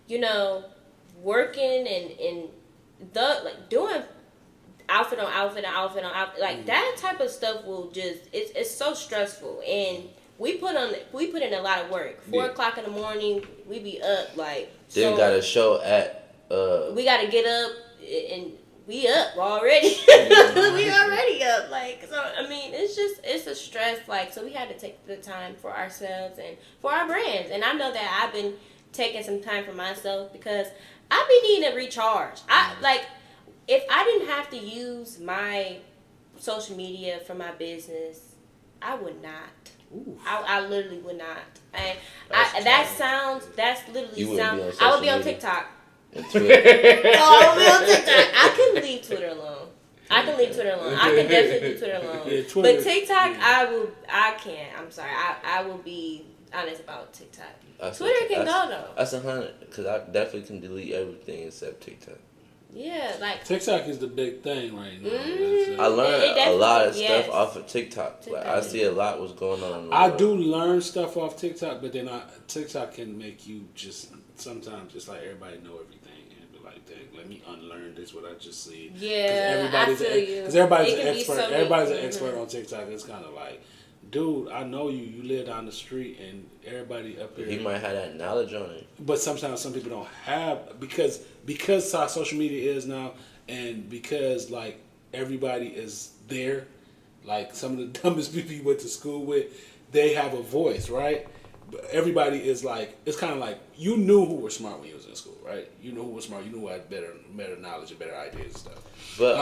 Speaker 4: you know, working and doing outfit on outfit, like that type of stuff will just it's so stressful, and we put in a lot of work. 4 o'clock in the morning, we be up like.
Speaker 3: Then got a show at.
Speaker 4: We gotta get up and we up already. We already up, like, so. I mean, it's a stress, like, so we had to take the time for ourselves and for our brands. And I know that I've been taking some time for myself because I be needing to recharge. If I didn't have to use my social media for my business, I would not. I literally would not. And that's literally sounds. I would be on TikTok. I would be on TikTok. I can leave Twitter alone. I can definitely leave Twitter alone. Yeah, but TikTok, I can't. I'm sorry. I will be honest about TikTok. Twitter can go though.
Speaker 3: That's 100 because I definitely can delete everything except TikTok.
Speaker 4: Yeah, like
Speaker 1: TikTok is the big thing right now.
Speaker 3: I learned a lot of stuff off of TikTok. Like, I see a lot what's going on. In the world.
Speaker 1: do learn stuff off TikTok, but then TikTok can make you just sometimes just like everybody know everything and be like, dang, let me unlearn this what I just see.
Speaker 4: Yeah, I feel you.
Speaker 1: Because everybody's an expert. Everybody's an expert on TikTok. It's kind of like, dude, I know you. You live down the street, and everybody up here.
Speaker 3: He might have that knowledge on it.
Speaker 1: But sometimes some people don't have because how social media is now, and because like everybody is there, like some of the dumbest people you went to school with, they have a voice, right? But everybody is like, it's kind of like you knew who were smart when you was in school, right? You knew who was smart. You knew who had better knowledge and better ideas and stuff.
Speaker 3: But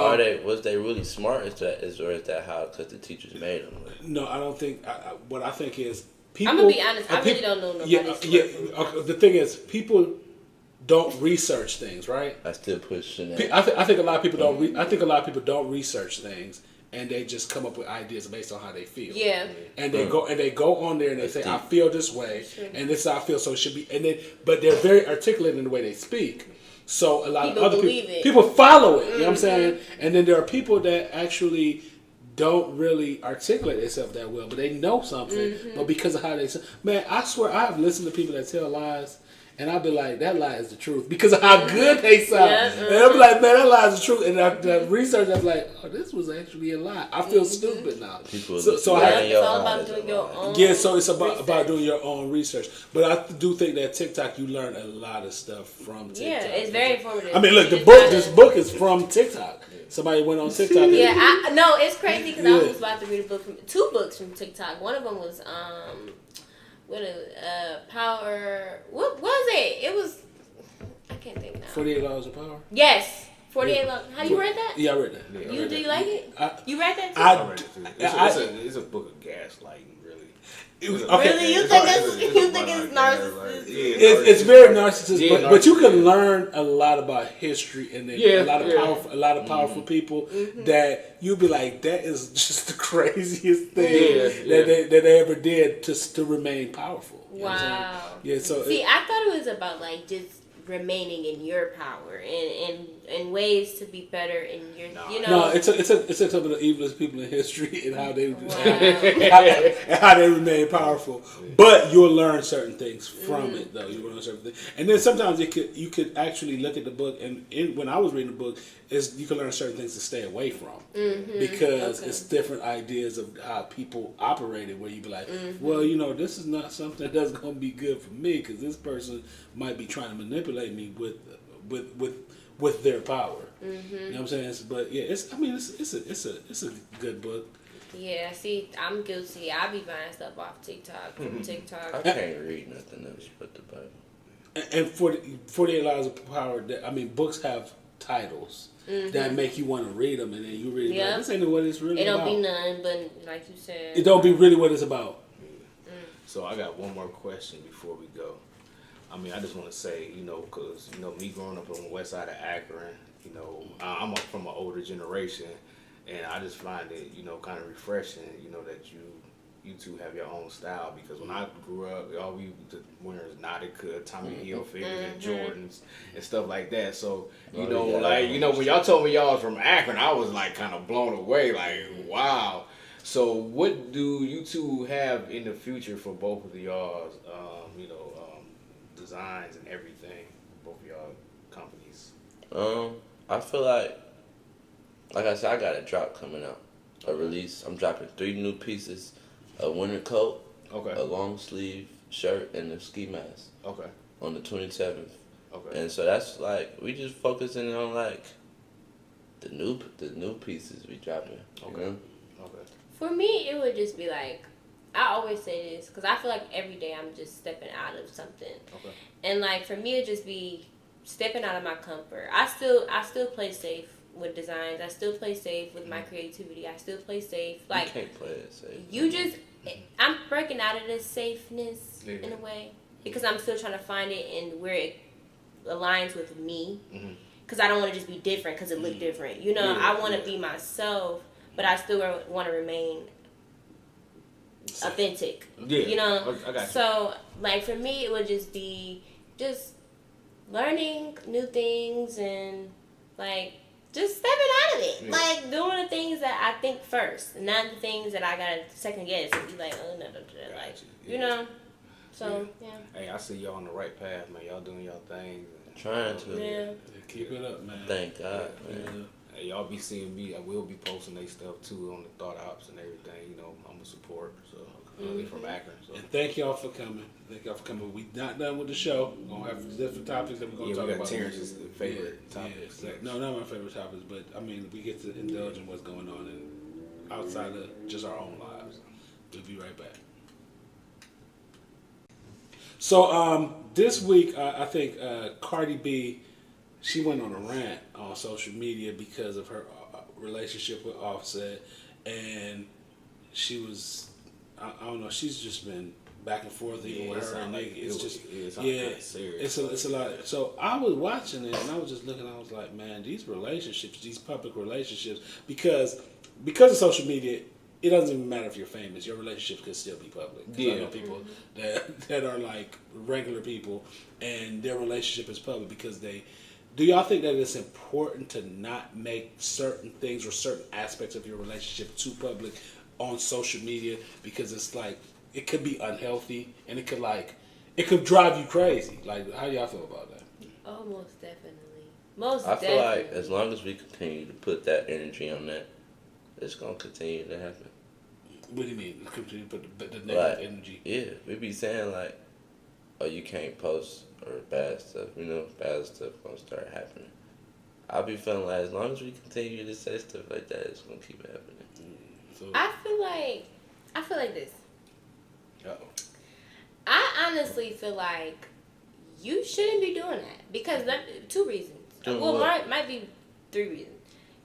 Speaker 3: was they really smart? Or is that how? Because the teachers made them?
Speaker 1: No, I don't think. What I think is people.
Speaker 4: I'm gonna be honest. I really don't know nobody.
Speaker 1: Yeah. The thing is, people don't research things, right?
Speaker 3: I still push it.
Speaker 1: I think a lot of people don't. I think a lot of people don't research things, and they just come up with ideas based on how they feel.
Speaker 4: Yeah.
Speaker 1: And they go on there and they say, "I feel this way, and this is how I feel, so it should be." And then, but they're very articulate in the way they speak. So a lot of other people follow it. You know what I'm saying? And then there are people that actually don't really articulate themselves that well, but they know something. But because of how they say, man, I swear I've listened to people that tell lies. And I'll be like, that lie is the truth. Because of how good they sound. And I'll be like, man, that lie is the truth. And the research, I'm like, oh, this was actually a lie. I feel stupid now.
Speaker 4: It's all about doing your own research.
Speaker 1: So it's about doing your own research. But I do think that TikTok, you learn a lot of stuff from TikTok.
Speaker 4: Yeah, it's very informative.
Speaker 1: I mean, look, this book is from TikTok. Somebody went on TikTok.
Speaker 4: Yeah, it's crazy because I was about to read two books from TikTok. One of them was, power. What was it? It was. I can't think now.
Speaker 1: 48 Laws of Power.
Speaker 4: Yes, 48 Laws. Have you read that?
Speaker 1: Yeah, I read that.
Speaker 4: Do you like it? You read that too?
Speaker 2: I read it too. It's a book of gaslighting, really.
Speaker 1: Okay.
Speaker 4: Really? You think it's narcissistic?
Speaker 1: It's very narcissistic,
Speaker 2: Yeah,
Speaker 1: but you can learn a lot about history and then
Speaker 2: Yeah,
Speaker 1: a lot of powerful people that you'll be like, that is just the craziest thing that they ever did to remain powerful. You know what I'm saying?
Speaker 4: Wow.
Speaker 1: Yeah. So
Speaker 4: See, I thought it was about like just remaining in your power and ways to be better in your, you know.
Speaker 1: no, it's a some of the evilest people in history and how they
Speaker 4: Wow.
Speaker 1: and how they remain powerful. But you'll learn certain things from it, though. You will learn certain things, and then sometimes you could actually look at the book, and when I was reading the book, is you can learn certain things to stay away from because it's different ideas of how people operated. Where you be like, well, you know, this is not something that's going to be good for me because this person might be trying to manipulate me with their power. You know what I'm saying? But yeah, it's a good book.
Speaker 4: Yeah, see, I'm guilty. I be buying stuff off TikTok, from TikTok.
Speaker 3: I can't read nothing else but the Bible.
Speaker 1: And 48 Laws of Power, books have titles that make you want to read them, and then you read like, this ain't what it's really about.
Speaker 4: It don't be none, but like you said.
Speaker 1: It don't be really what it's about.
Speaker 2: So I got one more question before we go. I mean, I just want to say, you know, because, you know, me growing up on the west side of Akron, you know, I'm from an older generation, and I just find it, you know, kind of refreshing, you know, that you two have your own style. Because when I grew up, all we the wearers Nautica, Tommy Hilfiger, and Jordans and stuff like that. So you know, when y'all told me y'all was from Akron, I was like kind of blown away, like wow. So what do you two have in the future for both of y'all's, designs and everything, both of y'all companies?
Speaker 3: I feel like I said, I got a drop coming out, a release. I'm dropping 3 new pieces: a winter coat, a long sleeve shirt, and a ski mask.
Speaker 2: Okay.
Speaker 3: On the 27th.
Speaker 2: Okay.
Speaker 3: And so that's like we just focusing on like the new pieces we dropping.
Speaker 2: Okay.
Speaker 3: You know?
Speaker 2: Okay.
Speaker 4: For me, it would just be like, I always say this because I feel like every day I'm just stepping out of something.
Speaker 2: Okay.
Speaker 4: And like for me, it just be stepping out of my comfort. I still play safe with designs. I still play safe with my creativity. I still play safe. Like
Speaker 3: you can't play it safe.
Speaker 4: You just, I'm breaking out of this safeness in a way because I'm still trying to find it and where it aligns with me. Because I don't want to just be different because it look different. You know, I want to be myself, but I still want to remain authentic. Yeah. You know? I got you. So, like, for me, it would just be just learning new things and, like, just stepping out of it. Yeah. Like, doing the things that I think first, not the things that I got to second guess and be like, oh, no, like, you know? So, yeah.
Speaker 2: Hey, I see y'all on the right path, man. Y'all doing y'all thing.
Speaker 3: Trying to.
Speaker 4: Yeah.
Speaker 1: Keep it up, man.
Speaker 3: Thank God, man.
Speaker 2: Hey, y'all be seeing me. I will be posting they stuff, too, on the Thought OPPS and everything. You know, I'm a support, so. From Akron. So.
Speaker 1: And thank y'all for coming. We not done with the show. We're going to have different topics that we're going to talk about.
Speaker 2: Terrence's favorite topics.
Speaker 1: Yeah, no, not my favorite topics, but I mean, we get to indulge in what's going on outside of just our own lives. We'll be right back. So this week, I think Cardi B, she went on a rant on social media because of her relationship with Offset, and she was. I don't know. She's just been back and forth even with her and Nigga. It's a lot. So I was watching it and I was just looking. I was like, man, these relationships, these public relationships, because of social media, it doesn't even matter if you're famous. Your relationship could still be public. Yeah. I know people that are like regular people and their relationship is public because they. Do y'all think that it's important to not make certain things or certain aspects of your relationship too public on social media, because it's like it could be unhealthy and it could drive you crazy? Like, how do y'all feel about that?
Speaker 4: Oh, most definitely.
Speaker 3: I feel like as long as we continue to put that energy on that, it's gonna continue to happen.
Speaker 1: What do you mean? Continue to put the negative energy?
Speaker 3: Yeah, we be saying like, oh, you can't post or bad stuff. You know, bad stuff gonna start happening. I be feeling like as long as we continue to say stuff like that, it's gonna keep happening.
Speaker 4: So, I feel like this.
Speaker 2: Uh-oh.
Speaker 4: I honestly feel like you shouldn't be doing that because 2 reasons. Might be 3 reasons.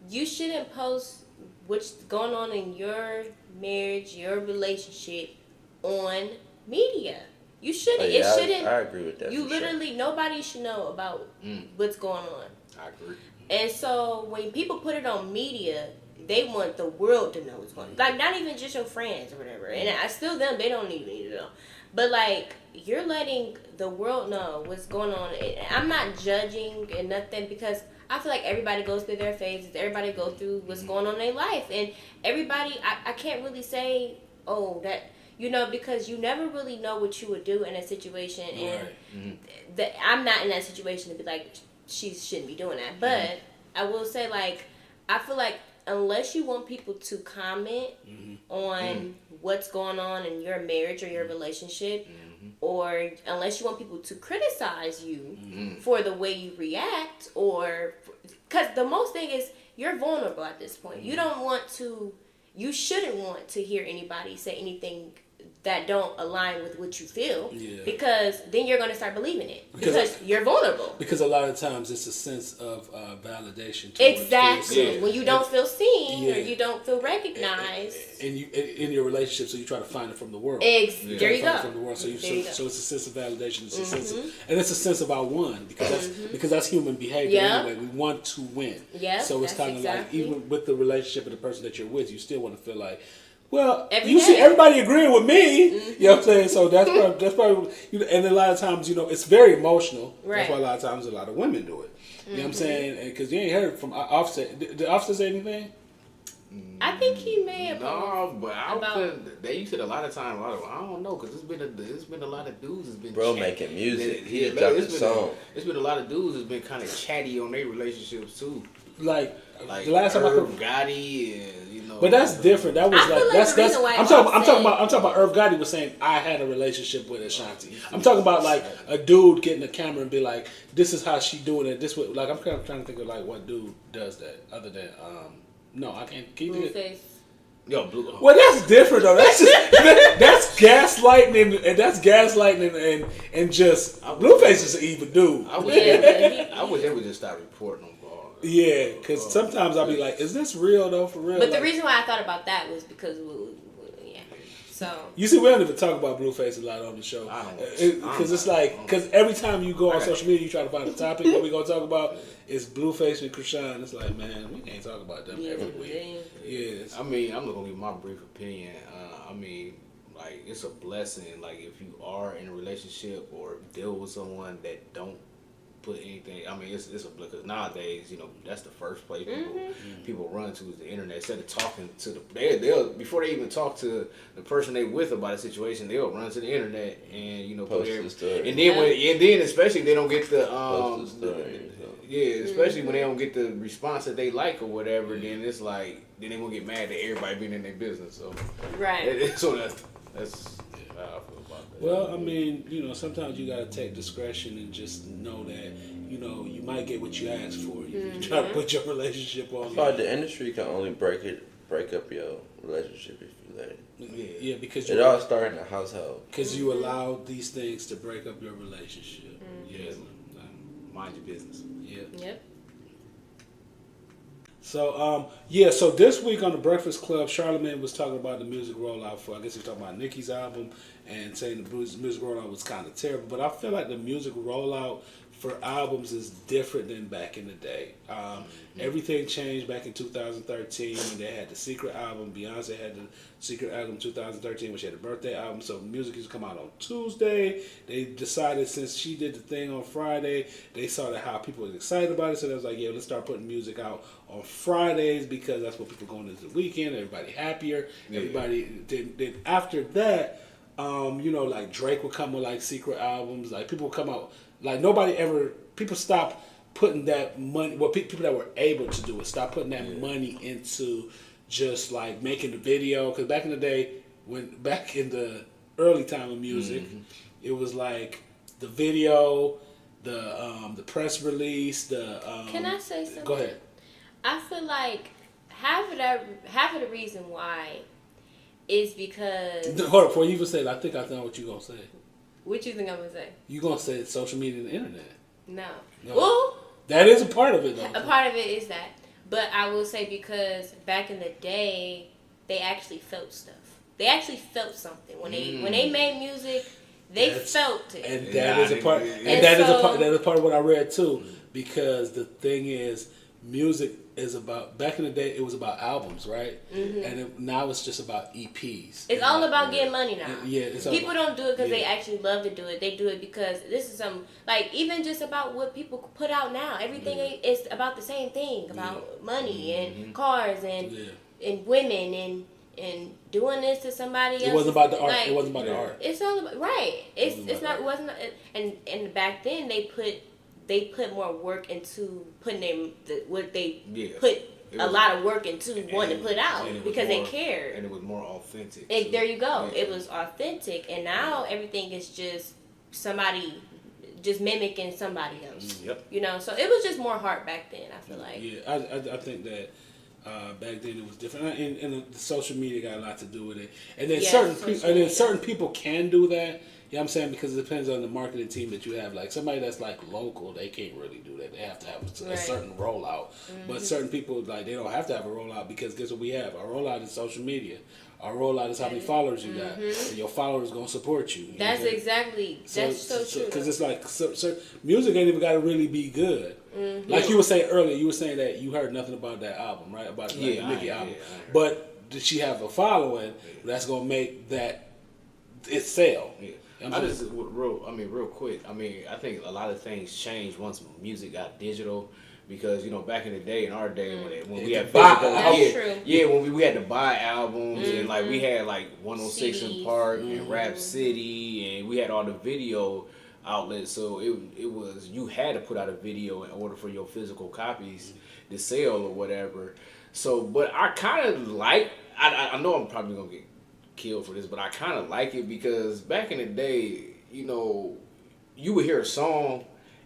Speaker 4: You shouldn't post what's going on in your marriage, your relationship on media. You shouldn't.
Speaker 3: Yeah,
Speaker 4: It shouldn't.
Speaker 3: I agree with that.
Speaker 4: You literally nobody should know about what's going on.
Speaker 2: I agree.
Speaker 4: And so when people put it on media, they want the world to know what's going on. Like, not even just your friends or whatever. And I still them, they don't even need to know. But, like, you're letting the world know what's going on. I'm not judging and nothing because I feel like everybody goes through their phases. Everybody goes through what's going on in their life. And everybody, I can't really say, oh, that, you know, because you never really know what you would do in a situation. And I'm not in that situation to be like, she shouldn't be doing that. But I will say, like, I feel like unless you want people to comment on what's going on in your marriage or your relationship, or unless you want people to criticize you for the way you react, or because the most thing is you're vulnerable at this point. You don't want to, you shouldn't want to hear anybody say anything that don't align with what you feel, because then you're going to start believing it because you're vulnerable. Because
Speaker 1: a lot of times it's a sense of validation.
Speaker 4: Exactly. When you don't feel seen or you don't feel recognized,
Speaker 1: and you in your relationship, so you try to find it from the world.
Speaker 4: There you go.
Speaker 1: From the world, so it's a sense of validation. It's a sense of, and it's a sense of I won because that's human behavior anyway. We want to win. So it's kind of like even with the relationship and the person that you're with, you still want to feel like, well, see everybody agreeing with me. You know what I'm saying? So that's probably and a lot of times, you know, it's very emotional. That's why a lot of times a lot of women do it. You know what I'm saying? Because you ain't heard from Offset. Did Offset say anything?
Speaker 4: I think he may have.
Speaker 2: No, but you said a lot of times. I don't know, because it's been a lot of dudes that's been
Speaker 3: making music. He dropped a song.
Speaker 2: It's been a lot of dudes that's been kind of chatty on their relationships too.
Speaker 1: Like the last time
Speaker 2: Gotti and you know.
Speaker 1: But that's different. That was that's I'm talking about Irv Gotti was saying I had a relationship with Ashanti. I'm talking about like a dude getting a camera and be like, this is how she doing it. This way, like I'm kind of trying to think of like what dude does that other than no, I can't keep it.
Speaker 2: Yo, Blue.
Speaker 1: Well, that's different though. That's just that's gaslighting and just Blueface is an evil dude.
Speaker 2: I wish they would just stop reporting on ball.
Speaker 1: Yeah, because sometimes I'll be like, is this real though? For real?
Speaker 4: But the reason why I thought about that was because so
Speaker 1: you see, we don't even talk about Blueface a lot on the show because it's like every time you go on social media, you try to find a topic that we gonna talk about. It's Blueface and Krishan. It's like, man, we can't talk about them every week. Yes.
Speaker 2: I mean, I'm gonna give my brief opinion. I mean, like it's a blessing. Like if you are in a relationship or deal with someone that don't put anything. I mean, it's a because nowadays, you know, that's the first place people run to is the internet. Instead of talking to they'll before they even talk to the person they with about a situation, they'll run to the internet and you know
Speaker 3: post the story.
Speaker 2: And then especially if they don't get the especially when they don't get the response that they like or whatever, then it's like then they gonna get mad at everybody being in their business. So so that's how I feel about that.
Speaker 1: Well, I mean, you know, sometimes you gotta take discretion and just know that, you know, you might get what you ask for. You try to put your relationship on.
Speaker 3: The industry can only break up your relationship if you let it.
Speaker 1: Yeah, because
Speaker 3: it all starts in the household.
Speaker 1: Because you allow these things to break up your relationship.
Speaker 2: Yeah, mind your business.
Speaker 4: Yep.
Speaker 1: So so this week on the Breakfast Club, Charlamagne was talking about the music rollout for, I guess he was talking about Nicki's album and saying the music rollout was kind of terrible. But I feel like the music rollout for albums is different than back in the day. Everything changed back in 2013 when they had the Secret album. Beyonce had the Secret album 2013 when she had a birthday album. So music used to come out on Tuesday. They decided since she did the thing on Friday, they saw that how people were excited about it. So they was like, yeah, let's start putting music out on Fridays because that's what people going into the weekend. Everybody happier. Everybody then after that, you know, like Drake would come with like secret albums. Like people would come out. Like people stopped putting that money, people that were able to do it, stopped putting that money into just like making the video. Because back in the day, back in the early time of music, it was like the video, the press release,
Speaker 4: Can I say something?
Speaker 1: Go ahead.
Speaker 4: I feel like half of the reason why is because...
Speaker 1: Hold on, before you even say it, I think I know what you're going to say.
Speaker 4: What you think I'm going to say?
Speaker 1: You're going to say social media and the internet.
Speaker 4: No.
Speaker 1: Well, that is a part of it, though.
Speaker 4: A part of it is that. But I will say because back in the day, they actually felt stuff. they actually felt something when they made music. They felt it,
Speaker 1: and that is a part. And that is a part. That is part of what I read too. Because the thing is, music is about. Back in the day, it was about albums, right? And now it's just about EPs.
Speaker 4: It's all about getting money now.
Speaker 1: Yeah,
Speaker 4: people don't do it because they actually love to do it. They do it because this is some like even just about what people put out now. Everything is about the same thing about money and cars and women and doing this to somebody else.
Speaker 1: It wasn't about the art. It wasn't about the art.
Speaker 4: It's all about it wasn't. And back then they put more work into putting what they put a lot of work into wanting to put out because they cared.
Speaker 2: And it was more authentic.
Speaker 4: There you go. Yeah. It was authentic, and now everything is just somebody just mimicking somebody else.
Speaker 2: Yep.
Speaker 4: You know, so it was just more heart back then. I feel like.
Speaker 1: Yeah, I think that. Back then it was different, and the social media got a lot to do with it. And then certain people can do that. You know what I'm saying? Because it depends on the marketing team that you have. Like somebody that's like local, they can't really do that. They have to have a certain rollout. But certain people like they don't have to have a rollout because guess what we have? Our rollout is social media. Our rollout is how many followers you got. And your followers gonna support you.
Speaker 4: That's exactly. That's so true.
Speaker 1: Because it's like music ain't even got to really be good. Like you were saying earlier, you were saying that you heard nothing about that album, right? About the Nicki album. But did she have a following that's gonna make that it sell?
Speaker 2: Yeah. Real quick. I think a lot of things changed once music got digital. Because back in the day, in our day, when we had physical, when we had to buy albums and like we had like 106 in Park and Rap City, and we had all the video outlets. So it was you had to put out a video in order for your physical copies to sell or whatever. So, but I kind of like. I know I'm probably gonna get killed for this, but I kind of like it because back in the day, you would hear a song.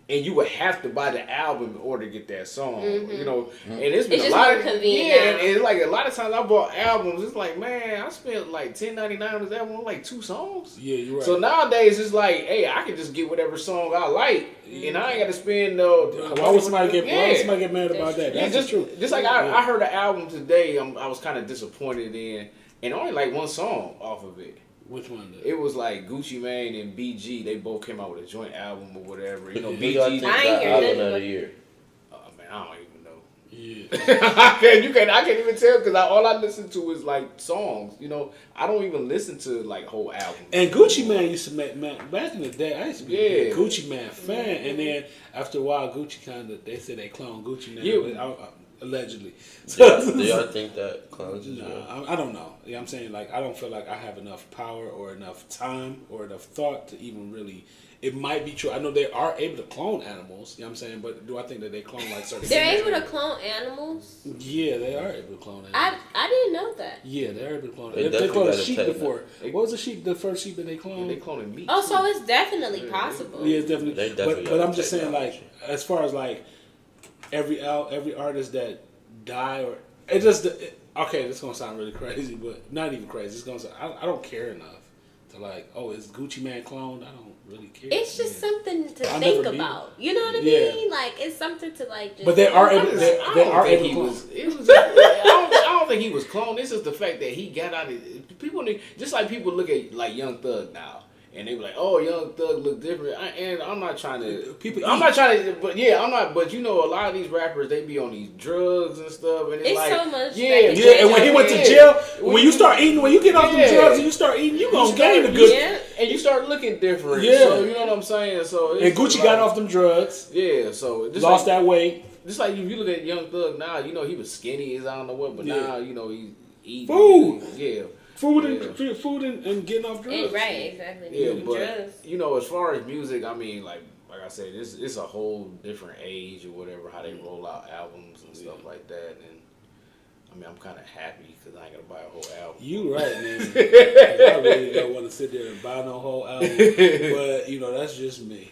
Speaker 2: And you would have to buy the album in order to get that song, and it's been a lot of convenient. And it's like a lot of times I bought albums. It's like, man, I spent like $10.99 on this album, like 2 songs. Yeah, you're right. So nowadays it's like, hey, I can just get whatever song I like, and I ain't got to spend no.
Speaker 1: Why would somebody get mad about that? That's
Speaker 2: just
Speaker 1: true.
Speaker 2: Just like I heard an album today, I was kind of disappointed in, and only like one song off of it.
Speaker 1: Which one?
Speaker 2: It was like Gucci Mane and BG. They both came out with a joint album or whatever.
Speaker 3: BG. I ain't heard that year.
Speaker 2: Oh man, I don't even know. Yeah, I can't even tell because all I listen to is like songs. I don't even listen to like whole albums.
Speaker 1: And Gucci Mane used to make back in the day. I used to be a Gucci Mane fan, and then after a while, Gucci they said they cloned Gucci Mane. Allegedly.
Speaker 3: Do y'all think that clones as well?
Speaker 1: I don't know. You know what I'm saying? Like, I don't feel like I have enough power or enough time or enough thought to even really... It might be true. I know they are able to clone animals. You know what I'm saying? But do I think that they clone like certain...
Speaker 4: They're able to clone animals?
Speaker 1: Yeah, they are able to clone animals.
Speaker 4: I didn't know that.
Speaker 1: Yeah, they're able to clone animals. They cloned a sheep before. What was the first sheep that they cloned?
Speaker 2: They cloned meat.
Speaker 4: Oh, so it's definitely possible.
Speaker 1: Yeah, it's definitely... But I'm just saying, like, as far as, like, every artist that die or it just okay, this is gonna sound really crazy, but not even crazy. It's gonna sound, I don't care enough to like, oh, is Gucci Mane cloned? I don't really care.
Speaker 4: It's just something to think about. You know what I mean? Like it's something to like. Just
Speaker 1: but they are able. They are able to clone.
Speaker 2: I don't think he was cloned. This is the fact that he got out of people. Just like people look at like Young Thug now. And they were like, "Oh, Young Thug look different." And I'm not trying to. I'm not trying to. But yeah, I'm not. But a lot of these rappers, they be on these drugs and stuff, and it's like,
Speaker 4: so much.
Speaker 1: Yeah. And when he went to jail, when you get off the drugs and you start eating, you gonna gain the good.
Speaker 2: Yeah. And you start looking different. Yeah. So you know what I'm saying. So
Speaker 1: and Gucci got off them drugs.
Speaker 2: Yeah. So
Speaker 1: lost that weight.
Speaker 2: Just like if you look at Young Thug now, he was skinny as I don't know what, but now he's eating
Speaker 1: food.
Speaker 2: Yeah.
Speaker 1: Food and getting off drugs.
Speaker 4: Right, exactly.
Speaker 2: Yeah, but as far as music, I mean, like I said, it's a whole different age or whatever. How they roll out albums and stuff like that, and I mean, I'm kind of happy because I ain't gonna buy a whole album.
Speaker 1: You right, man. I really don't want to sit there and buy no whole album, but that's just me.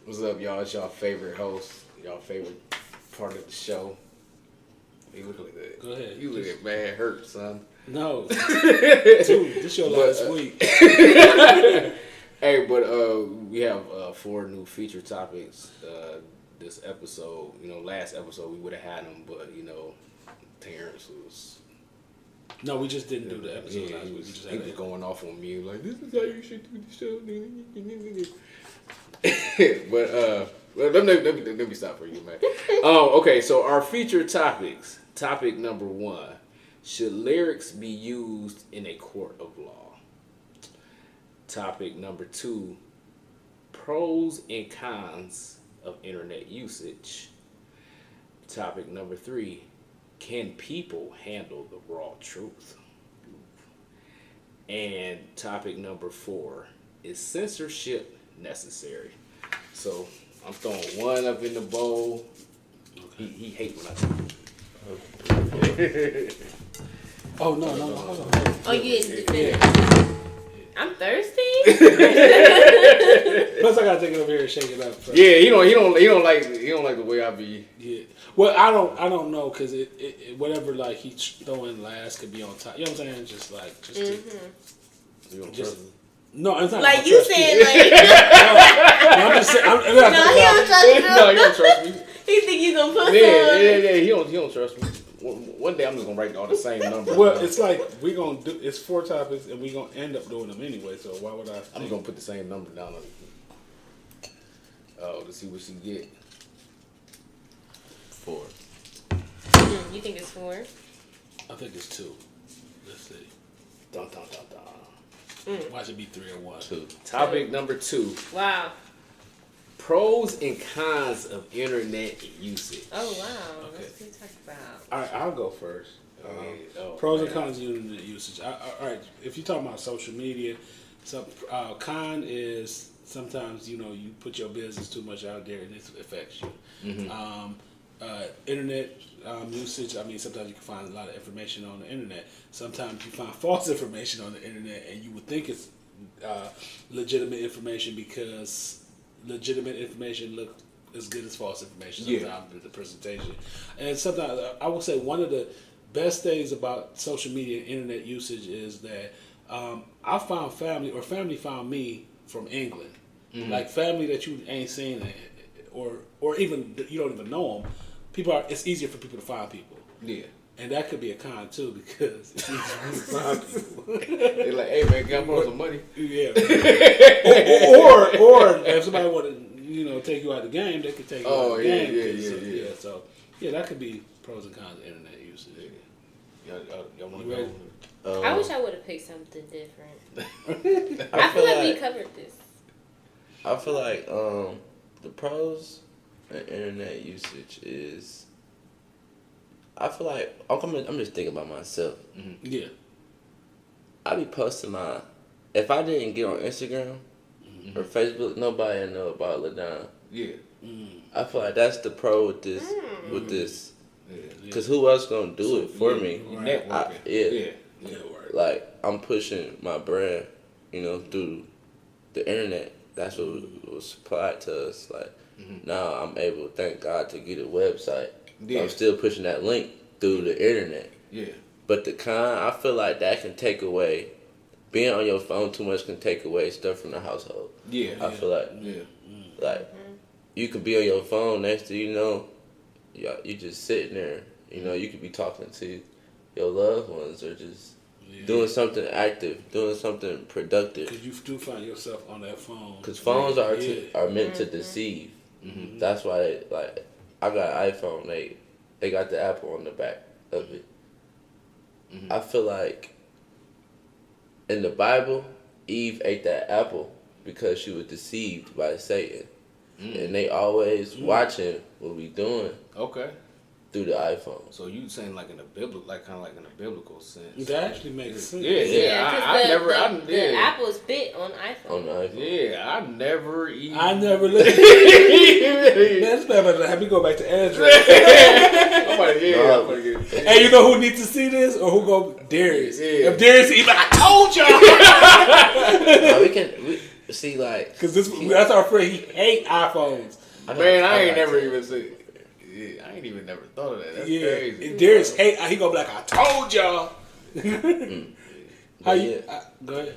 Speaker 2: What's up, y'all? It's y'all favorite host, y'all favorite part of the show. You look like that.
Speaker 1: Go ahead.
Speaker 2: You look at man hurt, son.
Speaker 1: No. Dude, this your last week.
Speaker 2: Hey, but we have 4 new feature topics this episode. Last episode we would have had them, but Terrence was.
Speaker 1: No, we just didn't do the episode
Speaker 2: Yeah,
Speaker 1: last
Speaker 2: he
Speaker 1: week.
Speaker 2: was,
Speaker 1: We just
Speaker 2: he
Speaker 1: had
Speaker 2: was
Speaker 1: it.
Speaker 2: going off on me like, this is how you should do the show. But let me stop for you, man. Okay, so our featured topics. Topic number 1: should lyrics be used in a court of law? Topic number 2: pros and cons of internet usage. Topic number 3: can people handle the raw truth? And topic number 4: is censorship necessary? So I'm throwing one up in the bowl. He hate when I do it.
Speaker 1: Oh no! Hold on.
Speaker 4: Oh, you didn't defend. I'm thirsty.
Speaker 1: Plus, I gotta take it over here and shake it up. First.
Speaker 2: Yeah, he don't like the way I be.
Speaker 1: Yeah. Well, I don't know because it whatever like he throw in last could be on top. You know what I'm saying? Just
Speaker 2: You don't
Speaker 1: just
Speaker 2: trust me?
Speaker 1: no, it's not
Speaker 4: Like you said, like
Speaker 1: no, I'm just saying.
Speaker 4: no, he don't trust you.
Speaker 2: No, you don't trust me.
Speaker 4: He think you gonna put
Speaker 2: Yeah. He don't trust me. One day I'm just gonna write all the same numbers.
Speaker 1: Well, it's like we gonna do. It's 4 topics, and we gonna end up doing them anyway. So why would I?
Speaker 2: I'm gonna put the same number down on to see what she get.
Speaker 3: 4.
Speaker 4: You think it's 4?
Speaker 1: I think it's 2. Let's see.
Speaker 2: Dun, dun, dun, dun.
Speaker 1: Why should it be 3 or 1?
Speaker 3: 2.
Speaker 2: Topic number 2:
Speaker 4: Wow.
Speaker 2: pros and cons of internet usage.
Speaker 4: Oh wow.
Speaker 1: Okay.
Speaker 4: What's he talking about?
Speaker 1: All right, I'll go first.
Speaker 2: Oh,
Speaker 1: Pros and
Speaker 2: man.
Speaker 1: cons of internet usage. All right, if you're talking about social media, so con is sometimes you put your business too much out there and it affects you. Internet usage. I mean, sometimes you can find a lot of information on the internet. Sometimes you find false information on the internet, and you would think it's legitimate information because legitimate information look as good as false information sometimes with the presentation. And sometimes I would say one of the best things about social media and internet usage is that I found family or family found me from England. Like family that you ain't seen or even you don't even know them. It's easier for people to find people.
Speaker 2: Yeah.
Speaker 1: And that could be a con too because it's easier to find people.
Speaker 2: They're like, hey man, can I borrow some money?
Speaker 1: Yeah. or if somebody want to, take you out of the game, they could take you out of the game. So that could be pros and cons of internet usage.
Speaker 2: Y'all want to
Speaker 1: You ready?
Speaker 2: go?
Speaker 4: I wish I would have picked something different. I feel like we covered this.
Speaker 3: I feel like the pros of internet usage is. I feel like I'm just thinking about myself.
Speaker 1: Yeah.
Speaker 3: I be posting if I didn't get on Instagram or Facebook, nobody would know about LaDon.
Speaker 2: Yeah.
Speaker 3: I feel like that's the pro with this. Cause who else gonna do it for me?
Speaker 2: Networking.
Speaker 1: Network.
Speaker 3: Like I'm pushing my brand, through the internet. That's what was supplied to us. Like now I'm able, thank God, to get a website.
Speaker 2: Yeah.
Speaker 3: I'm still pushing that link through the internet.
Speaker 2: Yeah.
Speaker 3: But the con, I feel like that can take away. Being on your phone too much can take away stuff from the household.
Speaker 2: Yeah.
Speaker 3: I feel like like you could be on your phone next to you just sitting there. You could be talking to your loved ones or just doing something active, doing something productive.
Speaker 1: Because you do find yourself on that phone.
Speaker 3: Because phones are meant to deceive. That's why I got an iPhone. They got the Apple on the back of it. I feel like in the Bible, Eve ate that apple because she was deceived by Satan. And they always watching what we doing
Speaker 2: Okay.
Speaker 3: through the iPhone.
Speaker 2: So you saying like in a biblical, kind of like in a biblical sense.
Speaker 1: That actually makes sense.
Speaker 4: The apples fit on iPhone.
Speaker 3: On the iPhone.
Speaker 2: Yeah, I never even.
Speaker 1: I never looked. That's bad. Let me go back to Android. Hey, you know who needs to see this or who go Darius?
Speaker 2: Yeah.
Speaker 1: If Darius, he be like, I told y'all.
Speaker 3: We can see like
Speaker 1: Because that's our friend. He hate iPhones.
Speaker 2: Man, I ain't never even seen. Yeah, I ain't even never thought of that. That's crazy.
Speaker 1: If Darius hate. He gonna be like, I told y'all. How you? Go ahead.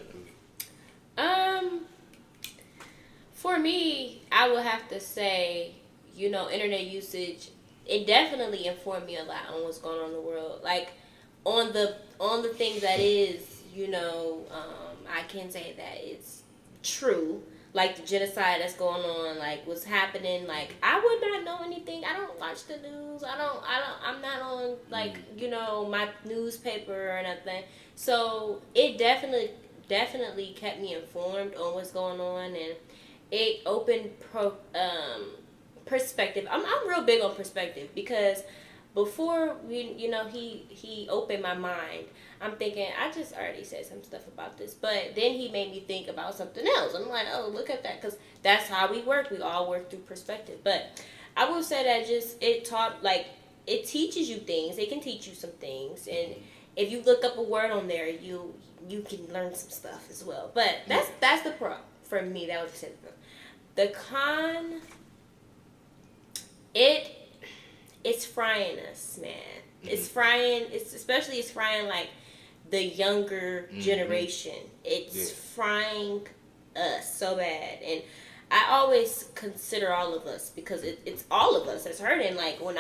Speaker 4: For me, I would have to say, internet usage it definitely informed me a lot on what's going on in the world. Like on the things that is, I can say that it's true. Like the genocide that's going on, like what's happening. Like I would not know anything. I don't watch the news. I'm not on like my newspaper or nothing. So it definitely kept me informed on what's going on, and it opened perspective. I'm real big on perspective because before he opened my mind. I'm thinking I just already said some stuff about this, but then he made me think about something else. I'm like, oh, look at that, because that's how we work. We all work through perspective. But I will say that it teaches you things. It can teach you some things, and if you look up a word on there, you can learn some stuff as well. But that's the pro for me. That was the con. It's frying us, man. It's frying. It's frying like the younger generation. It's frying us so bad, and I always consider all of us because it's all of us that's hurting. Like when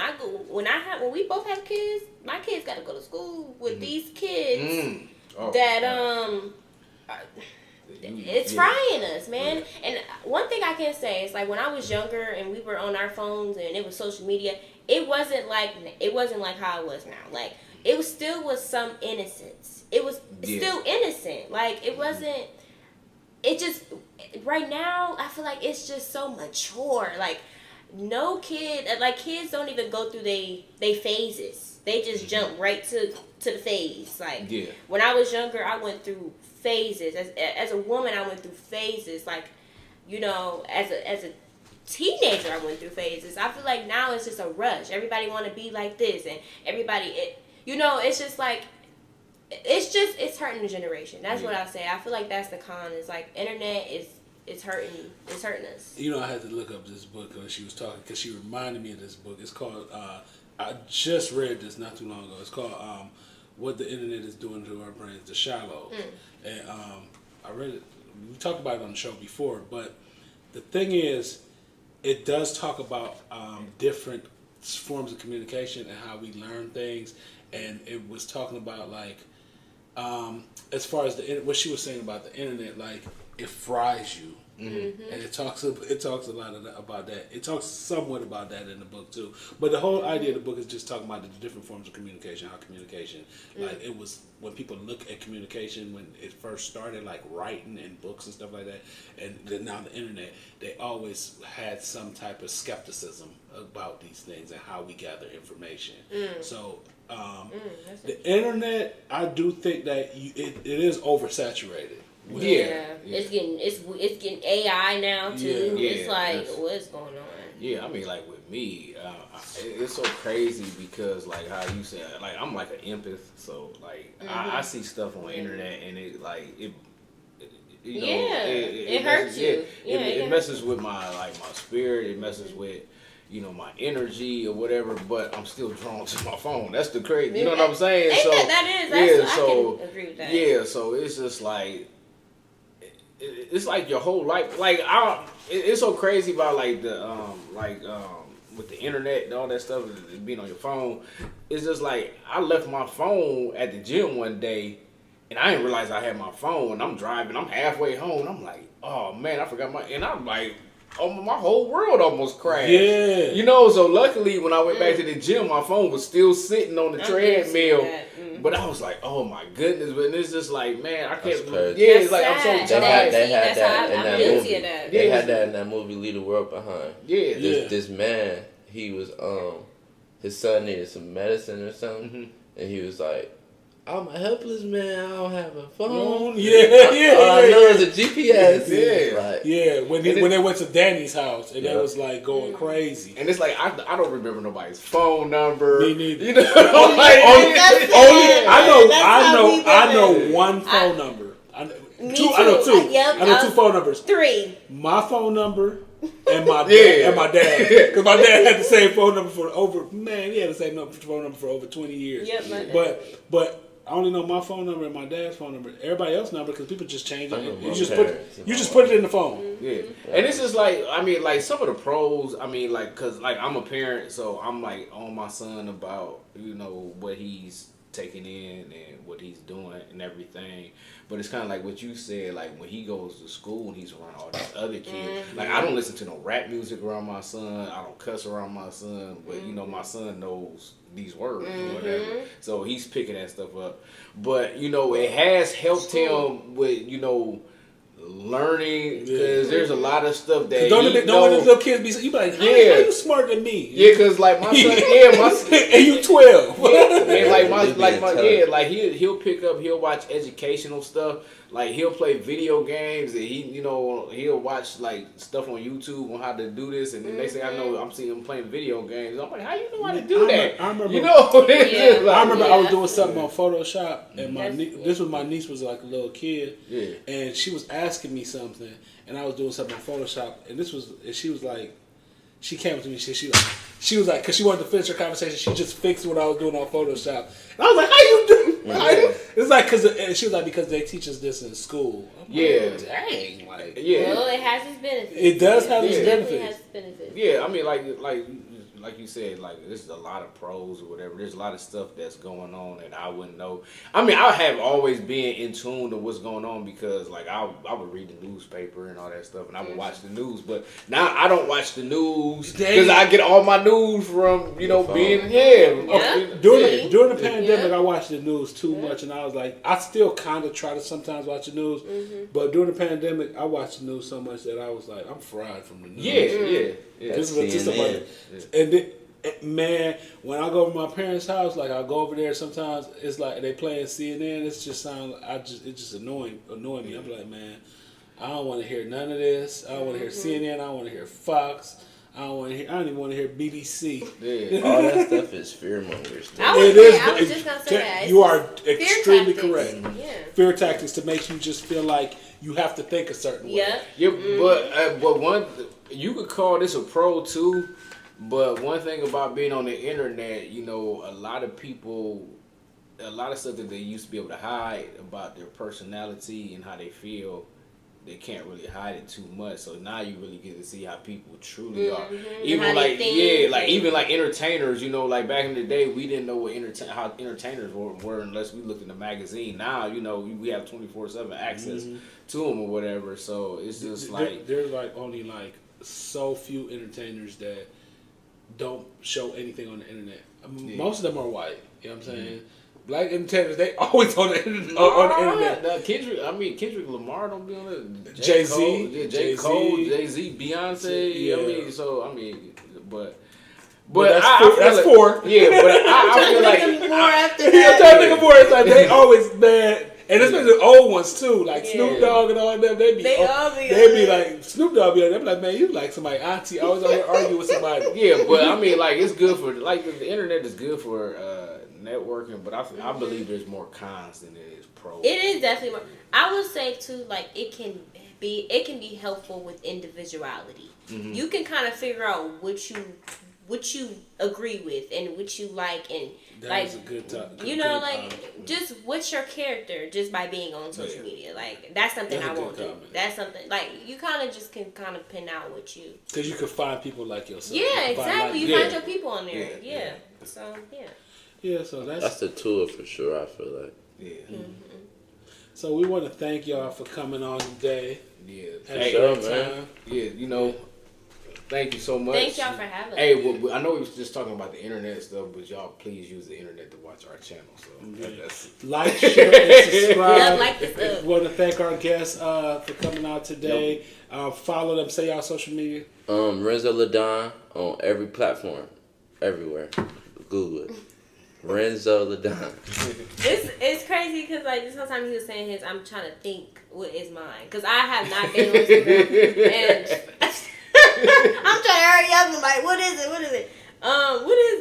Speaker 4: we both have kids, my kids got to go to school with these kids it's frying us, man. And one thing I can say is like when I was younger and we were on our phones and it was social media, it wasn't like how it was now. Like it was some innocence. It was still innocent. Like it wasn't. It just right now I feel like it's just so mature. Like no kid, like kids don't even go through they phases. They just jump right to the phase. Like when I was younger, I went through phases. As a woman, I went through phases. Like as a teenager, I went through phases. I feel like now it's just a rush. Everybody want to be like this, and everybody, it's just like, it's hurting the generation. That's what I say. I feel like that's the con. Is like internet is hurting us.
Speaker 1: I had to look up this book when she was talking because she reminded me of this book. It's called. I just read this not too long ago. It's called "What the Internet Is Doing to Our Brains," The Shallows, and I read it. We talked about it on the show before, but the thing is, it does talk about different forms of communication and how we learn things, and it was talking about like as far as what she was saying about the internet, like it fries you. Mm-hmm. And it talks a lot about that. It talks somewhat about that in the book too. But the whole idea of the book is just talking about the different forms of communication, how communication, like it was when people look at communication when it first started, like writing and books and stuff like that, and then now the internet, they always had some type of skepticism about these things and how we gather information. So the internet, I do think that it is oversaturated.
Speaker 4: It's getting AI now too. It's like what's going on?
Speaker 2: Yeah, I mean, like with me, it's so crazy because like how you said, like I'm like an empath, so like I see stuff on the internet and it like it
Speaker 4: hurts you.
Speaker 2: It messes with my spirit. It messes with my energy or whatever, but I'm still drawn to my phone. That's the crazy. You know what I'm saying?
Speaker 4: I can agree with that.
Speaker 2: Yeah, so it's just like. It's like your whole life. Like it's so crazy about like the with the internet and all that stuff being on your phone. It's just like I left my phone at the gym one day, and I didn't realize I had my phone. And I'm driving. I'm halfway home. And I'm like, oh man, I forgot and I'm like, oh, my whole world almost crashed. Yeah. So luckily when I went back to the gym, my phone was still sitting on the treadmill. But I was like, oh my goodness. But it's just like, man, I can't. Yeah, it's like I'm so tired.
Speaker 3: They had that in that movie. They had that in that movie, Leave the World Behind. Yeah. This man, he was his son needed some medicine or something, and he was like, I'm a helpless man. I don't have a phone. All I know is a GPS.
Speaker 1: When they went to Danny's house and they was like going crazy.
Speaker 2: And it's like I don't remember nobody's phone number.
Speaker 1: Me neither. I know one phone number. I know two. I know two phone numbers.
Speaker 4: 3.
Speaker 1: My phone number. And my dad, because my dad had the same phone number he had the same phone number for over 20 years. But I only know my phone number and my dad's phone number. Everybody else's number because people just change it. You
Speaker 3: parents.
Speaker 1: just put it in the phone.
Speaker 2: Yeah, and it's just like I mean, like some of the pros. I mean, like because like I'm a parent, so I'm like on my son about what he's taking in and what he's doing and everything. But it's kind of like what you said, like when he goes to school and he's around all these other kids. Like I don't listen to no rap music around my son. I don't cuss around my son. But my son knows these words or whatever. So he's picking that stuff up. But it has helped him with learning because there's a lot of stuff that
Speaker 1: don't the little kids be you be like, how you smarter than me?
Speaker 2: Yeah, because like my son,
Speaker 1: and you 12.
Speaker 2: Like he'll pick up, he'll watch educational stuff. Like he'll play video games and he'll watch like stuff on YouTube on how to do this. And the next thing I know, I'm seeing him playing video games. I'm like, how you know how to do that?
Speaker 1: I remember.
Speaker 2: I
Speaker 1: remember I was doing something on Photoshop, and my niece was like a little kid, and she was asking me something, and I was doing something on Photoshop, and she was like, she came to me, she was like, because she wanted to finish her conversation, she just fixed what I was doing on Photoshop, and I was like, how you do? It's like and she was like, because they teach us this in school. I'm like, dang, like
Speaker 4: well, it has its benefits.
Speaker 1: It does have its
Speaker 4: It
Speaker 1: benefits.
Speaker 4: has its benefits.
Speaker 2: Yeah, I mean, like you said, like there's a lot of pros or whatever. There's a lot of stuff that's going on that I wouldn't know. I mean, I have always been in tune to what's going on because like I would read the newspaper and all that stuff, and I would watch the news. But now I don't watch the news because I get all my news from being
Speaker 1: during the pandemic. I watched the news too much, and I was like, I still kind of try to sometimes watch the news, but during the pandemic, I watched the news so much that I was like, I'm fried from the news.
Speaker 2: Yeah.
Speaker 1: This is just about and then, man, when I go over to my parents' house, like I go over there sometimes, it's like they playing CNN. It's just it's just annoying me. I'm like, man, I don't want to hear none of this. I don't want to hear CNN. I don't want to hear Fox. I don't even want to hear BBC.
Speaker 3: All that stuff is fear mongers.
Speaker 4: I was just gonna say that.
Speaker 1: You are extremely correct.
Speaker 4: Yeah.
Speaker 1: Fear tactics to make you just feel like you have to think a certain way.
Speaker 2: Yeah, but one you could call this a pro too. But one thing about being on the internet, a lot of people, a lot of stuff that they used to be able to hide about their personality and how they feel, they can't really hide it too much. So now you really get to see how people truly are. Even even like entertainers, like back in the day, we didn't know how entertainers were unless we looked in the magazine. Now, we have 24/7 access to them or whatever. So it's just like
Speaker 1: there's like only like so few entertainers that don't show anything on the internet. Most of them are white. You know what I'm saying? Black entertainers, they always on the internet.
Speaker 2: Now, Kendrick Lamar don't be on it.
Speaker 1: Jay-Z,
Speaker 2: Jay-Z, Beyonce.
Speaker 1: Yeah.
Speaker 2: But
Speaker 1: that's four.
Speaker 2: Yeah, but I feel like
Speaker 4: more after
Speaker 1: I'm trying to think of more. It's like they always bad. And especially the old ones too, like Snoop Dogg and all them. They be like Snoop Dogg be on. They be like, man, you like somebody auntie. Always out here arguing with somebody.
Speaker 2: Yeah, but I mean, like it's good for the internet is good for networking, but I believe there's more cons than it is pros.
Speaker 4: It is definitely more. I would say too, like it can be helpful with individuality. You can kind of figure out what you agree with and what you like and
Speaker 1: that is a good topic.
Speaker 4: Just what's your character just by being on social media. Like that's something I won't do. That's something like you kind of just can kind of pin out what you.
Speaker 1: Because you can find people like yourself.
Speaker 4: Yeah, exactly. You find your people on there. Yeah. So yeah.
Speaker 1: Yeah, so
Speaker 3: that's the tool for sure. I feel like.
Speaker 2: Yeah.
Speaker 1: So we want to thank y'all for coming on today.
Speaker 2: Yeah.
Speaker 3: Man.
Speaker 2: Yeah, thank you so much.
Speaker 4: Thank y'all for having us.
Speaker 2: Hey, well, I know we was just talking about the internet stuff, but y'all please use the internet to watch our channel. So that's
Speaker 1: like, share, and subscribe.
Speaker 4: Yeah, like this up.
Speaker 1: We want to thank our guests for coming out today. Follow them. Say y'all social media.
Speaker 3: Renzo LaDon on every platform, everywhere. Google it. Renzo LaDon.
Speaker 4: It's crazy because like sometimes he was saying his. I'm trying to think what is mine because I have not been on Instagram and I'm trying to hurry up and like what is it? What is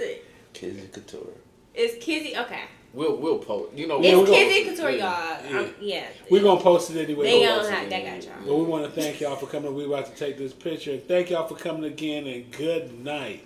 Speaker 4: it?
Speaker 3: Kizzy Koutore.
Speaker 4: It's Kizzy. Okay.
Speaker 2: We'll post.
Speaker 4: It's Kizzy Koutore, y'all. Yeah.
Speaker 1: We're gonna post it anyway.
Speaker 4: They don't have that got y'all.
Speaker 1: But we want to thank y'all for coming. We're about to take this picture. And thank y'all for coming again. And good night.